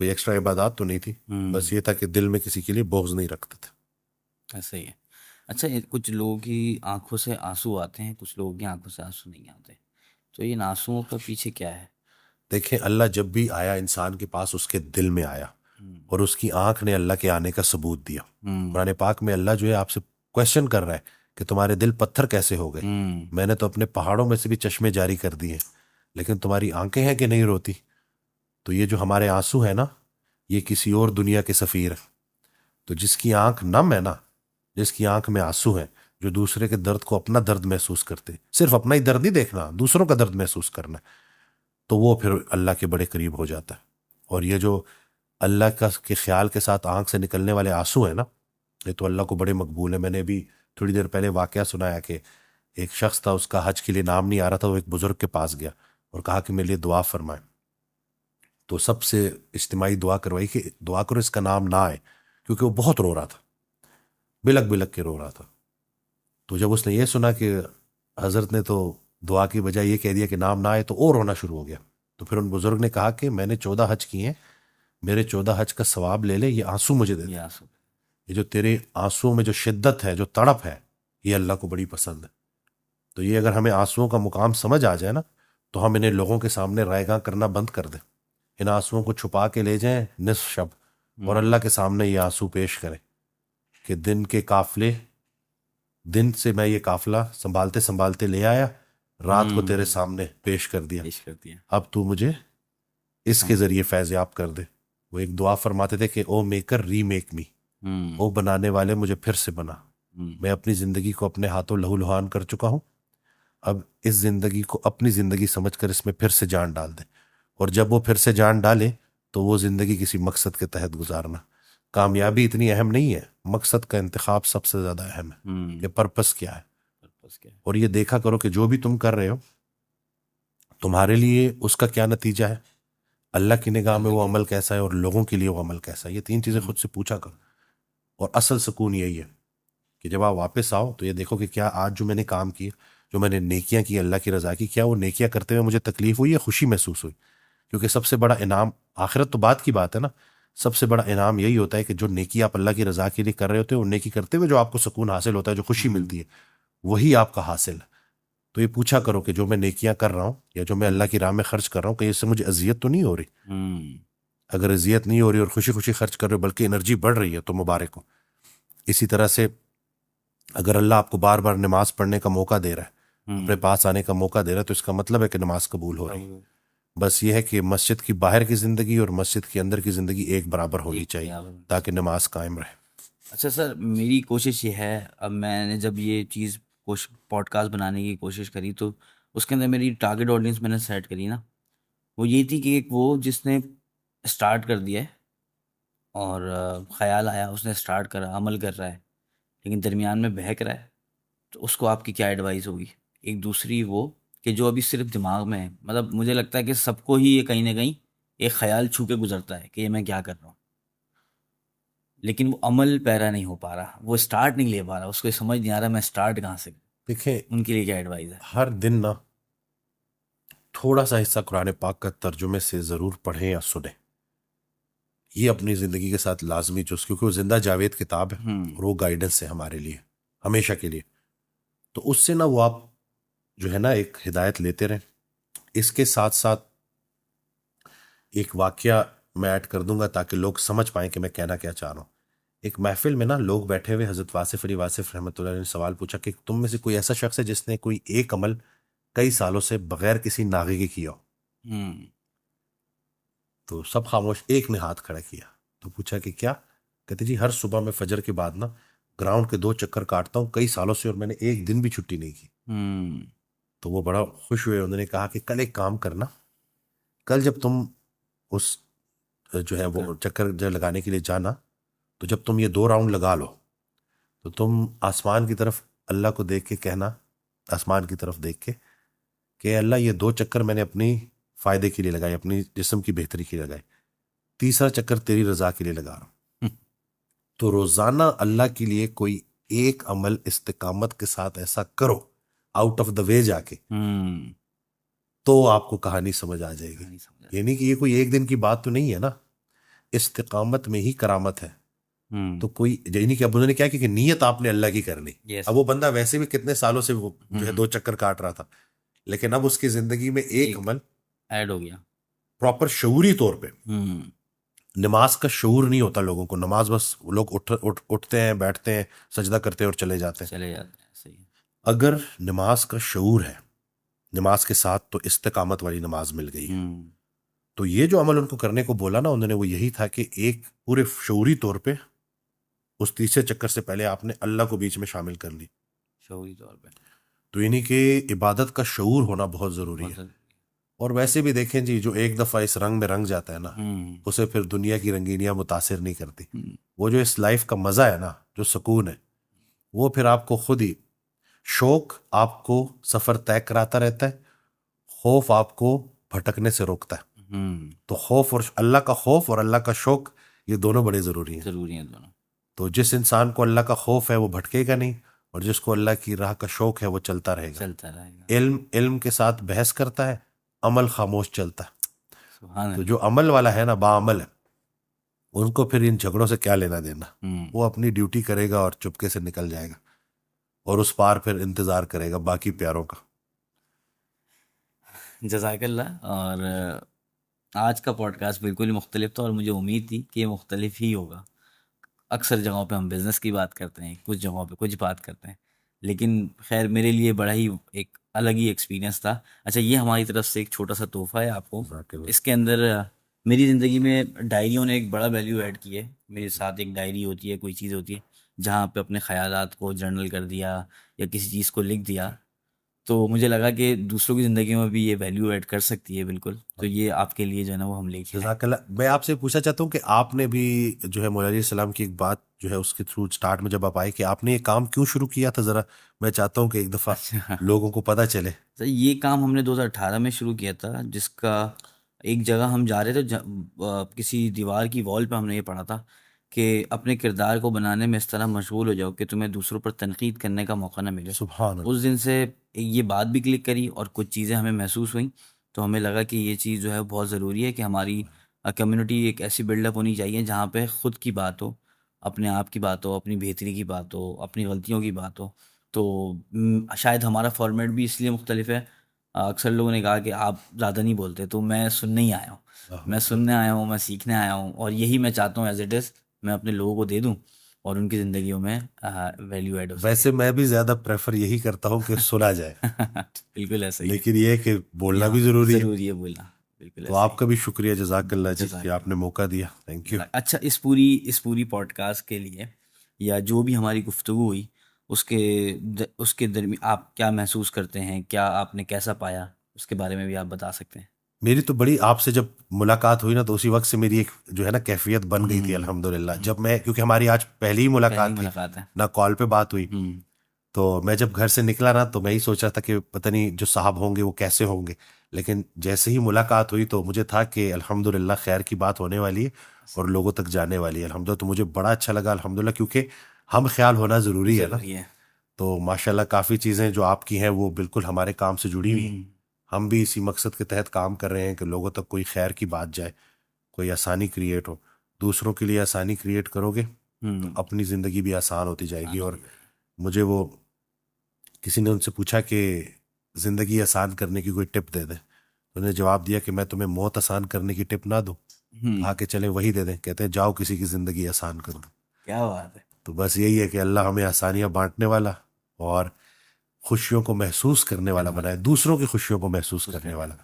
[SPEAKER 2] کوئی ایکسٹرا عبادات تو نہیں تھی، بس یہ تھا کہ دل میں کسی کے لیے بغض نہیں رکھتے تھے.
[SPEAKER 1] ایسا ہی ہے. اچھا کچھ لوگوں کی آنکھوں سے آنسو آتے ہیں، کچھ لوگوں کی آنکھوں سے آنسو نہیں آتے، تو ان آنسوؤں کا پیچھے کیا ہے؟
[SPEAKER 2] دیکھیں اللہ جب بھی آیا انسان کے پاس اس کے دل میں آیا، اور اس کی آنکھ نے اللہ کے آنے کا ثبوت دیا. قرآن پاک میں اللہ جو ہے آپ سے کویشچن کر رہا ہے کہ تمہارے دل پتھر کیسے ہو گئے؟ میں نے تو اپنے پہاڑوں میں سے بھی چشمے جاری کر دیے، لیکن تمہاری آنکھیں ہیں کہ نہیں روتی؟ تو یہ جو ہمارے آنسو ہے نا، یہ کسی اور دنیا کے سفیر ہیں. تو جس کی آنکھ نم ہے نا، جس کی آنکھ میں آنسو ہیں، جو دوسرے کے درد کو اپنا درد محسوس کرتے، صرف اپنا ہی درد نہیں دیکھنا، دوسروں کا درد محسوس کرنا، تو وہ پھر اللہ کے بڑے قریب ہو جاتا ہے. اور یہ جو اللہ کا کے خیال کے ساتھ آنکھ سے نکلنے والے آنسو ہیں نا، یہ تو اللہ کو بڑے مقبول ہیں. میں نے بھی تھوڑی دیر پہلے واقعہ سنایا کہ ایک شخص تھا، اس کا حج کے لیے نام نہیں آ رہا تھا، وہ ایک بزرگ کے پاس گیا اور کہا کہ میرے لیے دعا فرمائیں. تو سب سے اجتماعی دعا کروائی کہ دعا کرو اس کا نام نہ آئے، کیونکہ وہ بہت رو رہا تھا، بلک بلک کے رو رہا تھا. تو جب اس نے یہ سنا کہ حضرت نے تو دعا کی بجائے یہ کہہ دیا کہ نام نہ آئے، تو اور رونا شروع ہو گیا. تو پھر ان بزرگ نے کہا کہ میں نے 14 حج کیے ہیں، میرے 14 حج کا ثواب لے لے، یہ آنسو مجھے دے دے.
[SPEAKER 1] یہ آنسو.
[SPEAKER 2] یہ جو تیرے آنسو میں جو شدت ہے، جو تڑپ ہے، یہ اللہ کو بڑی پسند ہے. تو یہ اگر ہمیں آنسوؤں کا مقام سمجھ آ جائے نا، تو ہم انہیں لوگوں کے سامنے رائے گاں کرنا بند کر دیں. ان آنسوؤں کو چھپا کے لے جائیں نصف شب، اور اللہ کے سامنے یہ آنسو پیش کریں کہ دن سے میں یہ قافلہ سنبھالتے سنبھالتے لے آیا، رات کو تیرے سامنے پیش کر دیا، اب تو مجھے اس کے ذریعے فیضیاب کر دے. وہ ایک دعا فرماتے تھے کہ او میکر ری میک می، او بنانے والے مجھے پھر سے بنا. میں اپنی زندگی کو اپنے ہاتھوں لہو لہان کر چکا ہوں، اب اس زندگی کو اپنی زندگی سمجھ کر اس میں پھر سے جان ڈال دے. اور جب وہ پھر سے جان ڈالے تو وہ زندگی کسی مقصد کے تحت گزارنا. کامیابی اتنی اہم نہیں ہے، مقصد کا انتخاب سب سے زیادہ اہم ہے کہ پرپس کیا ہے. اور یہ دیکھا کرو کہ جو بھی تم کر رہے ہو تمہارے لیے اس کا کیا نتیجہ ہے، اللہ کی نگاہ میں وہ عمل کیسا ہے، اور لوگوں کے لیے وہ عمل کیسا ہے. یہ 3 چیزیں خود سے پوچھا کرو. اور اصل سکون یہی ہے کہ جب آپ واپس آؤ تو یہ دیکھو کہ کیا آج جو میں نے کام کیے، جو میں نے نیکیاں کی اللہ کی رضا کی، کیا وہ نیکیاں کرتے ہوئے مجھے تکلیف ہوئی یا خوشی محسوس ہوئی؟ کیونکہ سب سے بڑا انعام، آخرت تو بات کی بات ہے نا، سب سے بڑا انعام یہی ہوتا ہے کہ جو نیکی آپ اللہ کی رضا کے لیے کر رہے ہوتے ہیں، وہ نیکی کرتے ہوئے جو آپ کو سکون حاصل ہوتا ہے، جو خوشی ملتی ہے، وہی آپ کا حاصل ہے. تو یہ پوچھا کرو کہ جو میں نیکیاں کر رہا ہوں یا جو میں اللہ کی راہ میں خرچ کر رہا ہوں، کہ اس سے مجھے اذیت تو نہیں ہو رہی؟ اگر اذیت نہیں ہو رہی اور خوشی خوشی خرچ کر رہے ہو بلکہ انرجی بڑھ رہی ہے تو مبارک ہو. اسی طرح سے اگر اللہ آپ کو بار بار نماز پڑھنے کا موقع دے رہا ہے، اپنے پاس آنے کا موقع دے رہا ہے، تو اس کا مطلب ہے کہ نماز قبول ہو رہی ہے. بس یہ ہے کہ مسجد کی باہر کی زندگی اور مسجد کے اندر کی زندگی ایک برابر ہونی چاہیے تاکہ نماز قائم رہے.
[SPEAKER 1] اچھا سر، میری کوشش یہ ہے، اب میں نے جب یہ چیز پوڈ کاسٹ بنانے کی کوشش کری تو اس کے اندر میری ٹارگیٹ آڈینس میں نے سیٹ کری نا، وہ یہ تھی کہ ایک وہ جس نے اسٹارٹ کر دیا ہے اور خیال آیا، اس نے اسٹارٹ کرا، عمل کر رہا ہے، لیکن درمیان میں بہک رہا ہے، تو اس کو آپ کی کیا ایڈوائز ہوگی؟ ایک دوسری وہ کہ جو ابھی صرف دماغ میں ہے، مطلب مجھے لگتا ہے کہ سب کو ہی یہ کہیں نہ کہیں ایک خیال چھو کے گزرتا ہے کہ یہ میں کیا کر رہا ہوں، لیکن وہ عمل پیرا نہیں ہو پا رہا، وہ اسٹارٹ نہیں لے پا رہا، اس کو سمجھ نہیں آ رہا میں اسٹارٹ کہاں سے.
[SPEAKER 2] دیکھیں
[SPEAKER 1] ان کے لیے کیا ایڈوائز ہے؟
[SPEAKER 2] ہر دن نا تھوڑا سا حصہ قرآن پاک کا ترجمے سے ضرور پڑھیں یا سنیں. یہ اپنی زندگی کے ساتھ لازمی کیونکہ وہ زندہ جاوید کتاب ہے اور وہ گائیڈنس ہے ہمارے لیے ہمیشہ کے لیے. تو اس سے نا وہ آپ جو ہے نا ایک ہدایت لیتے رہیں. اس کے ساتھ ساتھ ایک واقعہ میں ایڈ کر دوں گا تاکہ لوگ سمجھ پائیں کہ میں کہنا کیا چاہ رہا ہوں. ایک محفل میں نا لوگ بیٹھے ہوئے، حضرت واصف علی واصف رحمۃ اللہ علیہ نے سوال پوچھا کہ تم میں سے کوئی ایسا شخص ہے جس نے کوئی ایک عمل کئی سالوں سے بغیر کسی ناغے کے کیا ہو؟ تو سب خاموش. ایک نے ہاتھ کھڑا کیا تو پوچھا کہ کیا؟ کہتے جی ہر صبح میں فجر کے بعد نا گراؤنڈ کے 2 چکر کاٹتا ہوں کئی سالوں سے، اور میں نے ایک دن بھی چھٹی نہیں کی. تو وہ بڑا خوش ہوئے، انہوں نے کہا کہ کل ایک کام کرنا، کل جب تم اس جو ہے وہ چکر جو لگانے کے لیے جانا، تو جب تم یہ 2 راؤنڈ لگا لو تو تم آسمان کی طرف اللہ کو دیکھ کے کہنا، آسمان کی طرف دیکھ کے کہ اللہ یہ 2 چکر میں نے اپنی فائدے کے لیے لگائے، اپنی جسم کی بہتری کے لیے لگائے، تیسرا چکر تیری رضا کے لیے لگا رہا ہوں. تو روزانہ اللہ کے لیے کوئی ایک عمل استقامت کے ساتھ ایسا کرو، آؤٹ آف دا وے جا کے، تو آپ کو کہانی سمجھ آ جائے گی.
[SPEAKER 1] کہانی سمجھ آ
[SPEAKER 2] یعنی کہ یہ کوئی ایک دن کی بات تو نہیں ہے نا, استقامت میں ہی کرامت ہے.
[SPEAKER 1] ہوں
[SPEAKER 2] تو کوئی یعنی کہ اب انہوں نے کیا کہ نیت آپ نے اللہ کی کرنی.
[SPEAKER 1] یس
[SPEAKER 2] اب وہ بندہ ویسے بھی کتنے سالوں سے وہ جو ہے 2 چکر کاٹ رہا تھا, لیکن اب اس کی زندگی میں ایک عمل
[SPEAKER 1] ایڈ ہو گیا.
[SPEAKER 2] پراپر شعوری طور پہ.
[SPEAKER 1] ہوں
[SPEAKER 2] نماز کا شعور نہیں ہوتا لوگوں کو, نماز بس لوگ اٹھتے ہیں, بیٹھتے ہیں, سجدہ کرتے ہیں اور چلے جاتے ہیں.
[SPEAKER 1] چلے جاتے ہیں. صحیح.
[SPEAKER 2] اگر نماز کا شعور ہے, نماز کے ساتھ تو استقامت والی نماز مل گئی ہے. تو یہ جو عمل ان کو کرنے کو بولا نا انہوں نے, وہ یہی تھا کہ ایک پورے شعوری طور پہ اس تیسرے چکر سے پہلے آپ نے اللہ کو بیچ میں شامل کر لی.
[SPEAKER 1] شعوری طور پہ.
[SPEAKER 2] تو یعنی کہ عبادت کا شعور ہونا بہت ضروری ہے. اور ویسے بھی دیکھیں جی, جو ایک دفعہ اس رنگ میں رنگ جاتا ہے نا, اسے پھر دنیا کی رنگینیاں متاثر نہیں کرتی. وہ جو اس لائف کا مزہ ہے نا, جو سکون ہے, وہ پھر آپ کو خود ہی, شوق آپ کو سفر طے کراتا رہتا ہے, خوف آپ کو بھٹکنے سے روکتا ہے. تو خوف اور اللہ کا خوف اور اللہ کا شوق, یہ دونوں بڑے ضروری ہیں.
[SPEAKER 1] ضروری ہیں دونوں.
[SPEAKER 2] تو جس انسان کو اللہ کا خوف ہے وہ بھٹکے گا نہیں, اور جس کو اللہ کی راہ کا شوق ہے وہ چلتا رہے گا.
[SPEAKER 1] چلتا رہے گا.
[SPEAKER 2] علم کے ساتھ بحث کرتا ہے, عمل خاموش چلتا ہے.
[SPEAKER 1] سبحان
[SPEAKER 2] تو
[SPEAKER 1] اللہ.
[SPEAKER 2] جو عمل والا ہے نا, باعمل ہے, ان کو پھر ان جھگڑوں سے کیا لینا دینا. وہ اپنی ڈیوٹی کرے گا اور چپکے سے نکل جائے گا, اور اس پار پھر انتظار کرے گا باقی پیاروں کا.
[SPEAKER 1] جزاک اللہ. اور آج کا پوڈ کاسٹ بالکل ہی مختلف تھا, اور مجھے امید تھی کہ یہ مختلف ہی ہوگا. اکثر جگہوں پہ ہم بزنس کی بات کرتے ہیں, کچھ جگہوں پہ کچھ بات کرتے ہیں, لیکن خیر میرے لیے بڑا ہی ایک الگ ہی ایکسپیرینس تھا. اچھا, یہ ہماری طرف سے ایک چھوٹا سا تحفہ ہے آپ کو. اس کے اندر میری زندگی میں ڈائریوں نے ایک بڑا ویلیو ایڈ کی ہے. میرے ساتھ ایک ڈائری ہوتی ہے, کوئی چیز ہوتی ہے جہاں پہ اپنے خیالات کو جرنل کر دیا یا کسی چیز کو لکھ دیا. تو مجھے لگا کہ دوسروں کی زندگی میں بھی یہ ویلیو ایڈ کر سکتی ہے بالکل. تو یہ آپ کے لیے جو ہے نا وہ ہم لے کے.
[SPEAKER 2] جزاک اللہ. میں آپ سے پوچھنا چاہتا ہوں کہ آپ نے بھی جو ہے مولا علیہ السلام کی ایک بات جو ہے اس کے تھرو اسٹارٹ میں جب آپ آئے, کہ آپ نے یہ کام کیوں شروع کیا تھا, ذرا میں چاہتا ہوں کہ ایک دفعہ لوگوں کو پتہ چلے.
[SPEAKER 1] یہ کام ہم نے 2018 میں شروع کیا تھا, جس کا ایک جگہ ہم جا رہے تھے, کسی دیوار کی وال پہ ہم نے یہ پڑھا تھا کہ اپنے کردار کو بنانے میں اس طرح مشغول ہو جاؤ کہ تمہیں دوسروں پر تنقید کرنے کا موقع نہ ملے.
[SPEAKER 2] سبحان اللہ.
[SPEAKER 1] اس دن سے یہ بات بھی کلک کری, اور کچھ چیزیں ہمیں محسوس ہوئیں, تو ہمیں لگا کہ یہ چیز جو ہے بہت ضروری ہے کہ ہماری کمیونٹی ایک ایسی بلڈ اپ ہونی چاہیے جہاں پہ خود کی بات ہو, اپنے آپ کی بات ہو, اپنی بہتری کی بات ہو, اپنی غلطیوں کی بات ہو. تو شاید ہمارا فارمیٹ بھی اس لیے مختلف ہے. اکثر لوگوں نے کہا کہ آپ زیادہ نہیں بولتے, تو میں سننے ہی آیا ہوں. میں سننے آیا ہوں, میں سیکھنے آیا ہوں, اور یہی میں چاہتا ہوں ایز اٹ از میں اپنے لوگوں کو دے دوں اور ان کی زندگیوں میں ویلیو ایڈ ہو.
[SPEAKER 2] ویسے میں بھی زیادہ پریفر یہی کرتا ہوں کہ سنا جائے.
[SPEAKER 1] بالکل ایسا ہی,
[SPEAKER 2] لیکن یہ کہ بولنا بھی ضروری
[SPEAKER 1] ضروری ہے بولنا. بالکل.
[SPEAKER 2] تو آپ کا بھی شکریہ, جزاک اللہ جی, کہ آپ نے موقع دیا. Thank you.
[SPEAKER 1] اچھا, اس پوری پوڈ کاسٹ کے لیے یا جو بھی ہماری گفتگو ہوئی اس کے درمیان آپ کیا محسوس کرتے ہیں, کیا آپ نے کیسا پایا, اس کے بارے میں بھی آپ بتا سکتے ہیں.
[SPEAKER 2] میری تو بڑی, آپ سے جب ملاقات ہوئی نا تو اسی وقت سے میری ایک جو ہے نا کیفیت بن گئی تھی الحمدللہ. جب میں, کیونکہ ہماری آج پہلی ہی ملاقات
[SPEAKER 1] ہے,
[SPEAKER 2] نہ کال پہ بات ہوئی, تو میں جب گھر سے نکلا نا تو میں ہی سوچ رہا تھا کہ پتہ نہیں جو صاحب ہوں گے وہ کیسے ہوں گے, لیکن جیسے ہی ملاقات ہوئی تو مجھے تھا کہ الحمدللہ خیر کی بات ہونے والی ہے اور لوگوں تک جانے والی ہے الحمدللہ. تو مجھے بڑا اچھا لگا الحمدللہ, کیونکہ ہم خیال ہونا ضروری ہے نا. تو ماشاءاللہ کافی چیزیں جو آپ کی ہیں وہ بالکل ہمارے کام سے جڑی ہوئی ہیں. ہم بھی اسی مقصد کے تحت کام کر رہے ہیں کہ لوگوں تک کوئی خیر کی بات جائے, کوئی آسانی کریٹ ہو. دوسروں کے لیے آسانی کریٹ کرو گے تو اپنی زندگی بھی آسان ہوتی جائے گی. اور مجھے وہ کسی نے ان سے پوچھا کہ زندگی آسان کرنے کی کوئی ٹپ دے دیں, انہوں نے جواب دیا کہ میں تمہیں موت آسان کرنے کی ٹپ نہ دوں, آ کے چلیں وہی دے دیں. کہتے ہیں جاؤ کسی کی زندگی آسان کر دو.
[SPEAKER 1] کیا بات ہے.
[SPEAKER 2] تو بس یہی ہے کہ اللہ ہمیں آسانیاں بانٹنے والا اور خوشیوں کو محسوس کرنے والا بنائے, دوسروں کی خوشیوں کو محسوس کرنے والا,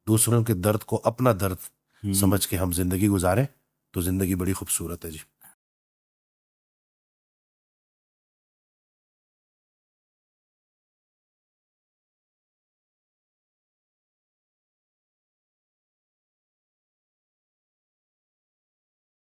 [SPEAKER 2] دوسروں کے درد کو اپنا درد سمجھ کے ہم زندگی گزاریں تو زندگی بڑی خوبصورت ہے جی.